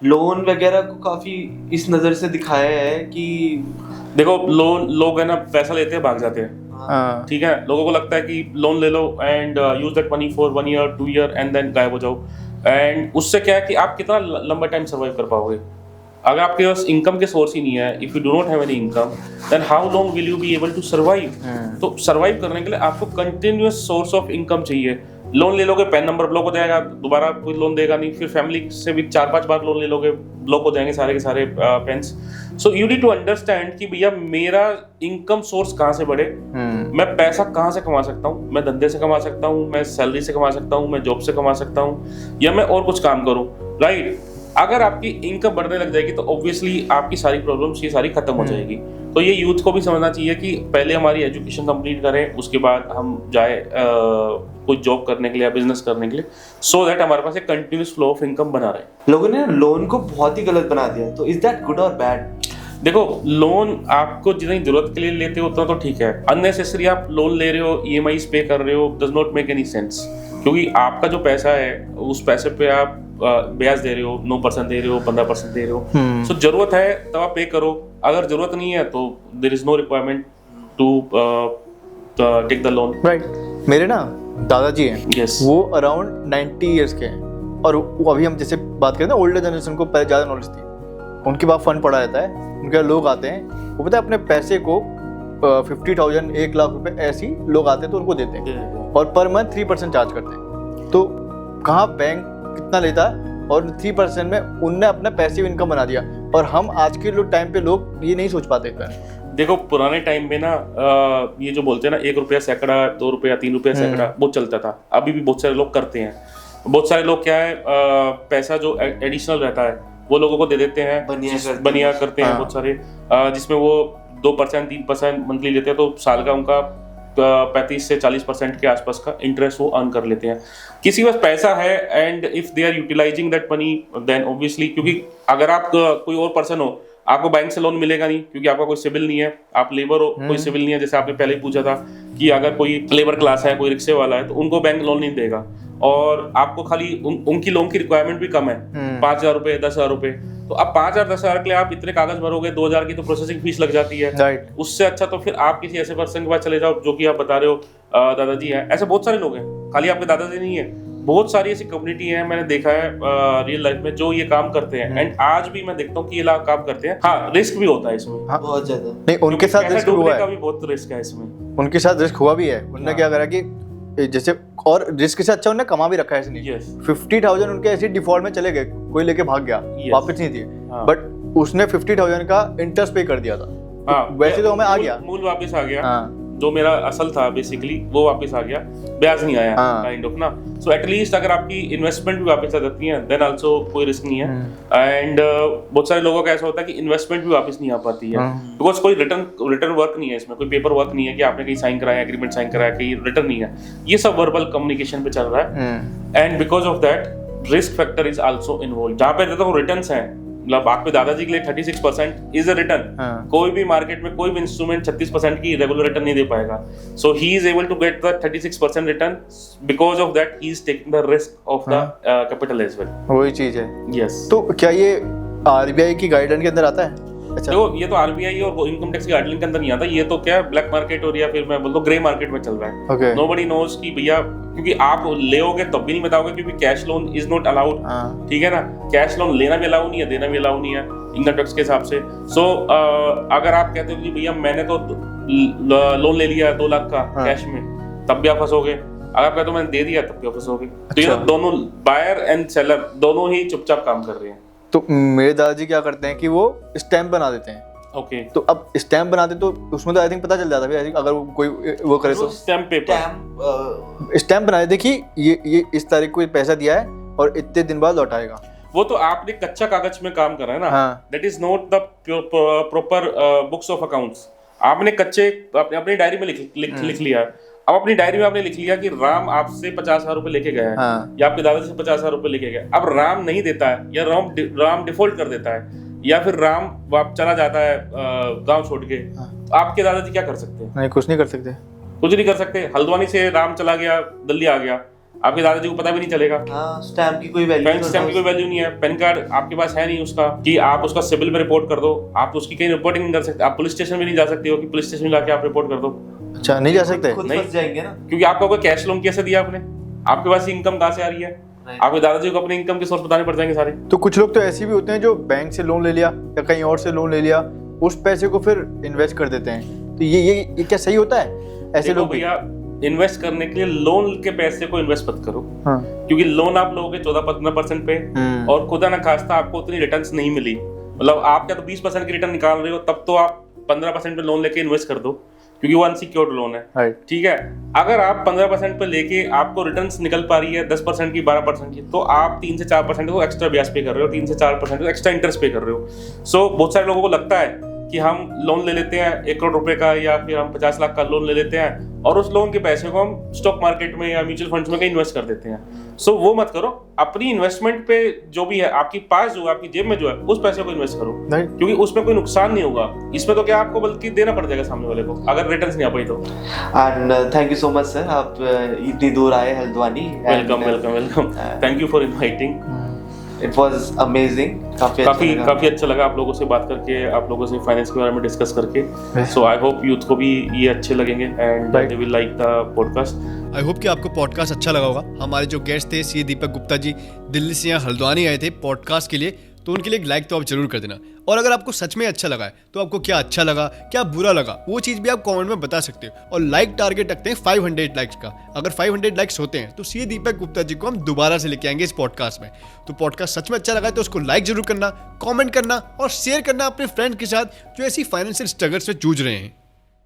लोन वगैरह को काफी इस नजर से दिखाया है कि देखो लोग है ना पैसा लेते हैं भाग जाते हैं, ठीक है, लोगों को लगता है कि लोन ले लो and use that money for 1 year 2 year and then गायब हो जाओ। एंड उससे क्या है कि आप कितना लंबा टाइम सर्वाइव कर पाओगे अगर आपके पास इनकम के सोर्स ही नहीं है। If you do not have any income then how long will you be able to survive. तो सर्वाइव करने के लिए आपको कंटिन्यूअस सोर्स ऑफ इनकम चाहिए। लोन ले लोगे, पैन नंबर ब्लॉक हो जाएगा, दोबारा कोई लोन देगा नहीं, फिर फैमिली से भी 4-5 बार लोन ले लोगे, ब्लॉक हो जाएंगे सारे के सारे pains. So you need to understand कि भैया मेरा इनकम सोर्स कहाँ से बढ़े, मैं पैसा कहाँ से कमा सकता हूँ, मैं धंधे से कमा सकता हूँ, मैं सैलरी से कमा सकता हूँ, मैं जॉब से कमा सकता हूँ, या मैं और कुछ काम करूँ, राइट। अगर आपकी इनकम बढ़ने लग जाएगी तो ऑब्वियसली आपकी सारी प्रॉब्लम्स ये सारी खत्म हो जाएगी। तो ये यूथ को भी समझना चाहिए कि पहले हमारी एजुकेशन कंप्लीट करें, उसके बाद हम जाए कोई जॉब करने के लिए या बिजनेस करने के लिए, सो दैट हमारे पास एक कंटिन्यूस फ्लो ऑफ इनकम बना रहे। लोगों ने लोन को बहुत ही गलत बना दिया, तो इज दैट गुड और बैड? देखो, लोन आपको जितनी जरूरत के लिए लेते हो उतना तो ठीक है, अननेसेसरी आप लोन ले रहे हो, EMIs पे कर रहे हो, does not make any sense. क्योंकि आपका जो पैसा है उस पैसे पे आप ब्याज दे रहे हो, 9% दे रहे हो, 15% दे रहे हो। सो जरूरत है तब आप पे करो, अगर जरूरत नहीं है तो there is no requirement to take the loan. Right. मेरे ना दादाजी हैं, Yes. वो अराउंड 90 इयर्स के हैं, और वो अभी हम जैसे बात करें ना ओल्डर जनरेशन को पहले ज़्यादा नॉलेज थी, उनके बाद फंड पड़ा रहता है, उनके यहाँ लोग आते हैं, वो पता है अपने पैसे को 50,000 1 लाख रुपए ऐसे ही लोग आते हैं तो उनको देते हैं, और पर मंथ 3% चार्ज करते हैं। तो कहाँ बैंक कितना लेता है, और 3% में उनने अपना पैसिव इनकम बना दिया, और हम आज के टाइम पे लोग ये नहीं सोच पाते इतना। देखो, पुराने टाइम में ना ये जो बोलते हैं ना 1 रुपया सैकड़ा, 2 रुपया 3 रुपया सैकड़ा, बहुत चलता था। अभी भी बहुत सारे लोग करते हैं। बहुत सारे लोग क्या है, पैसा जो एडिशनल रहता है वो लोगों को दे देते हैं, बनिया करते हैं बहुत सारे, जिसमें वो 2% 3% मंथली लेते हैं, तो साल का उनका 35 से 40% के आसपास का इंटरेस्ट वो अर्न कर लेते हैं। किसी के पास पैसा है and if they are utilising that money then obviously, क्योंकि अगर आप कोई और पर्सन हो, आपको बैंक से लोन मिलेगा नहीं, क्योंकि आपका कोई सिविल नहीं है, आप लेबर हो, कोई सिविल नहीं है। जैसे आपने पहले ही पूछा था कि अगर कोई लेबर क्लास है, कोई रिक्शे वाला है, तो उनको बैंक लोन नहीं देगा, और आपको खाली उनकी लोन की रिक्वायरमेंट भी कम है, 5,000 रुपए 10,000 रुपए। तो अब 5,000 10,000 के लिए आप इतने कागज भरोगे, 2,000 की तो प्रोसेसिंग फीस लग जाती है, राइट। उससे अच्छा तो फिर आप किसी ऐसे पर्सन के पास चले जाओ जो कि आप बता रहे हो दादाजी हैं। ऐसे बहुत सारे लोग हैं, खाली आपके दादाजी नहीं है, बहुत सारी ऐसी कम्युनिटी है, मैंने देखा है रियल लाइफ में जो ये काम करते हैं, एंड आज भी मैं देखता हूँ कि ये लोग काम करते हैं। हाँ, रिस्क भी होता है इसमें, हाँ, बहुत ज्यादा। नहीं, उनके साथ रिस्क हुआ है, का भी बहुत रिस्क है इसमें, उनके साथ रिस्क हुआ भी है। उन्होंने क्या करा कि जैसे, और रिस्क से अच्छा उन्होंने कमा भी रखा है इसने। Yes. 50,000 उनके ऐसे डिफॉल्ट में चले गए, कोई लेके भाग गया, Yes. वापस नहीं दिए, हाँ. बट उसने 50,000 का इंटरेस्ट पे कर दिया था। हाँ, वैसे तो हमें आ गया, मूल वापस आ गया, हाँ, जो मेरा असल था बेसिकली वो वापस आ गया, ब्याज नहीं आया, हाँ. काइंड ऑफ ना। सो एटलीस्ट अगर आपकी इन्वेस्टमेंट भी वापस आ जाती है देन आल्सो कोई रिस्क नहीं है। एंड बहुत सारे लोगों का ऐसा होता है कि इन्वेस्टमेंट भी वापस नहीं आ पाती है, बिकॉज कोई रिटर्न वर्क नहीं है इसमें, कोई पेपर वर्क नहीं है कि आपने कहीं साइन कराया, एग्रीमेंट साइन कराया, कहीं रिटर्न नहीं है, ये सब वर्बल कम्युनिकेशन पे चल रहा है। And because of that risk factor is also involve. जहाँ पे देखो रिटर्न्स हैं, मतलब आपके दादाजी के लिए 36% इज अ रिटर्न। कोई भी मार्केट में कोई भी इंस्ट्रूमेंट 36% की रेगुलर रिटर्न नहीं दे पाएगा। So he is able to get the 36% return, because of that he is taking the risk of the capital as well. वही चीज है। यस। तो क्या ये RBI की गाइडलाइन के अंदर आता है? अच्छा, देखो, ये तो RBI और इनकम टैक्स की गाइडलाइन के अंदर नहीं आता, ये तो क्या ब्लैक मार्केट और या फिर मैं बोलता हूँ ग्रे मार्केट में चल रहा है। ओके। नोबडी नोज कि भैया, क्योंकि आप लेओगे तब भी नहीं बताओगे, क्योंकि cash loan is not allowed, ठीक है ना। कैश लोन लेना भी अलाउ नहीं है, देना भी अलाउ नहीं है इनकम टैक्स के हिसाब से। सो अगर आप कहते हो कि भैया मैंने तो लोन ले लिया 2 लाख का कैश में, तब भी आप फंसोगे। अगर आप कहते हो मैंने दे दिया, तब भी आप फंसोगे। तो ये दोनों बायर एंड सेलर दोनों ही चुपचाप काम कर रहे हैं। तो मेरे दादाजी क्या करते हैं कि वो स्टैम्प बना देते हैं। ओके, तो अब स्टैम्प बनाते तो उसमें तो आई थिंक पता चल जाता है अगर वो कोई वो करे तो स्टैम्प पेपर, स्टैम्प बना देते कि ये इस तारीख को पैसा दिया है और इतने दिन बाद लौटाएगा। वो तो आपने कच्चा कागज में काम करा है ना, हाँ। That is not the proper books of accounts. आपने कच्चे अपनी डायरी में लिख लिया। अब अपनी डायरी में आपने लिख लिया कि राम आपसे 50,000 रुपए लेके गया है, हाँ। या आपके दादा से 50,000 रुपए लेके गया। अब राम नहीं देता है, या राम डिफॉल्ट कर देता है, या फिर राम चला जाता है गांव छोड़ के, तो आपके दादाजी क्या कर सकते हैं? नहीं, कुछ नहीं कर सकते। कुछ नहीं कर सकते। हल्द्वानी से राम चला गया, दिल्ली आ गया, आपके दादाजी को पता भी नहीं चलेगा। हाँ, स्टैम्प की कोई वैल्यू, स्टैम्प की कोई वैल्यू नहीं है। पैन कार्ड आपके पास है नहीं उसका कि आप उसका सिविल में रिपोर्ट कर दो। आप उसकी कहीं रिपोर्टिंग नहीं कर सकते। आप पुलिस स्टेशन भी नहीं जा सकते हो कि पुलिस स्टेशन में जाके आप रिपोर्ट कर दो। अच्छा, नहीं जा सकते? खुद नहीं फंस जाएंगे ना, क्योंकि आपको कोई कैश लोन कैसे दिया आपने? आपके पास इनकम कहाँ से आ रही है? आपके दादाजी को अपने इनकम के सोर्स बताने पड़ जाएंगे सारे। तो कुछ लोग तो ऐसे भी होते हैं जो बैंक से लोन ले लिया या कहीं और से लोन ले लिया, उस पैसे को फिर इन्वेस्ट कर देते हैं। तो ये क्या सही होता है? ऐसे लोग भैया, इन्वेस्ट करने के लिए लोन के पैसे को इन्वेस्ट मत करो। हाँ। क्योंकि लोन आप लोगे 14-15% पे, और खुदा ना खास्ता आपको उतनी रिटर्न्स नहीं मिली। मतलब आप क्या तो 20% की रिटर्न निकाल रहे हो, तब तो आप 15% पे लोन लेके इन्वेस्ट कर दो, क्योंकि वो अनसिक्योर्ड लोन है। ठीक है, अगर आप 15% पे लेके आपको रिटर्न्स निकल पा रही है 10% की, 12% की, तो आप 3 से 4% को एक्स्ट्रा ब्याज पे कर रहे हो, 3 से 4% को एक्स्ट्रा इंटरेस्ट पे कर रहे हो। सो बहुत सारे लोगों को लगता है कि हम लोन ले लेते हैं 1 करोड़ रुपए का, या फिर हम 50 लाख का लोन ले लेते हैं और उस लोन के पैसे को हम स्टॉक मार्केट में या म्यूचुअल फंड्स में कहीं इन्वेस्ट कर देते हैं। सो वो मत करो। अपनी इन्वेस्टमेंट पे जो भी है आपके पास, जो आपकी जेब में जो है, उस पैसे को इन्वेस्ट करो, क्योंकि उसमें कोई नुकसान नहीं होगा। इसमें तो क्या आपको बल्कि देना पड़ जाएगा सामने वाले को, अगर रिटर्न्स नहीं आ पाई तो। And thank you so much sir, आप इतनी दूर आए Haldwani. Welcome welcome welcome, thank you for inviting. It was amazing, काफी अच्छा लगा आप लोगों से बात करके, आप लोगों से फाइनेंस के बारे में डिस्कस करके। सो आई होप यूथ को भी ये अच्छे लगेंगे and they will like the podcast. I hope कि आपको पॉडकास्ट अच्छा लगा होगा। हमारे जो गेस्ट थे सीए दीपक गुप्ता जी, दिल्ली से यहाँ हल्द्वानी आए थे पॉडकास्ट के लिए, तो उनके लिए एक लाइक तो आप जरूर कर देना। और अगर आपको सच में अच्छा लगा है तो आपको क्या अच्छा लगा, क्या बुरा लगा, वो चीज़ भी आप कमेंट में बता सकते हो। और लाइक टारगेट रखते हैं 500 लाइक्स का। अगर 500 लाइक्स होते हैं तो सीए दीपक गुप्ता जी को हम दोबारा से लेके आएंगे इस पॉडकास्ट में। तो पॉडकास्ट सच में अच्छा लगा है तो उसको लाइक जरूर करना, कॉमेंट करना और शेयर करना अपने फ्रेंड के साथ जो ऐसी फाइनेंशियल स्ट्रगल्स में जूझ रहे हैं।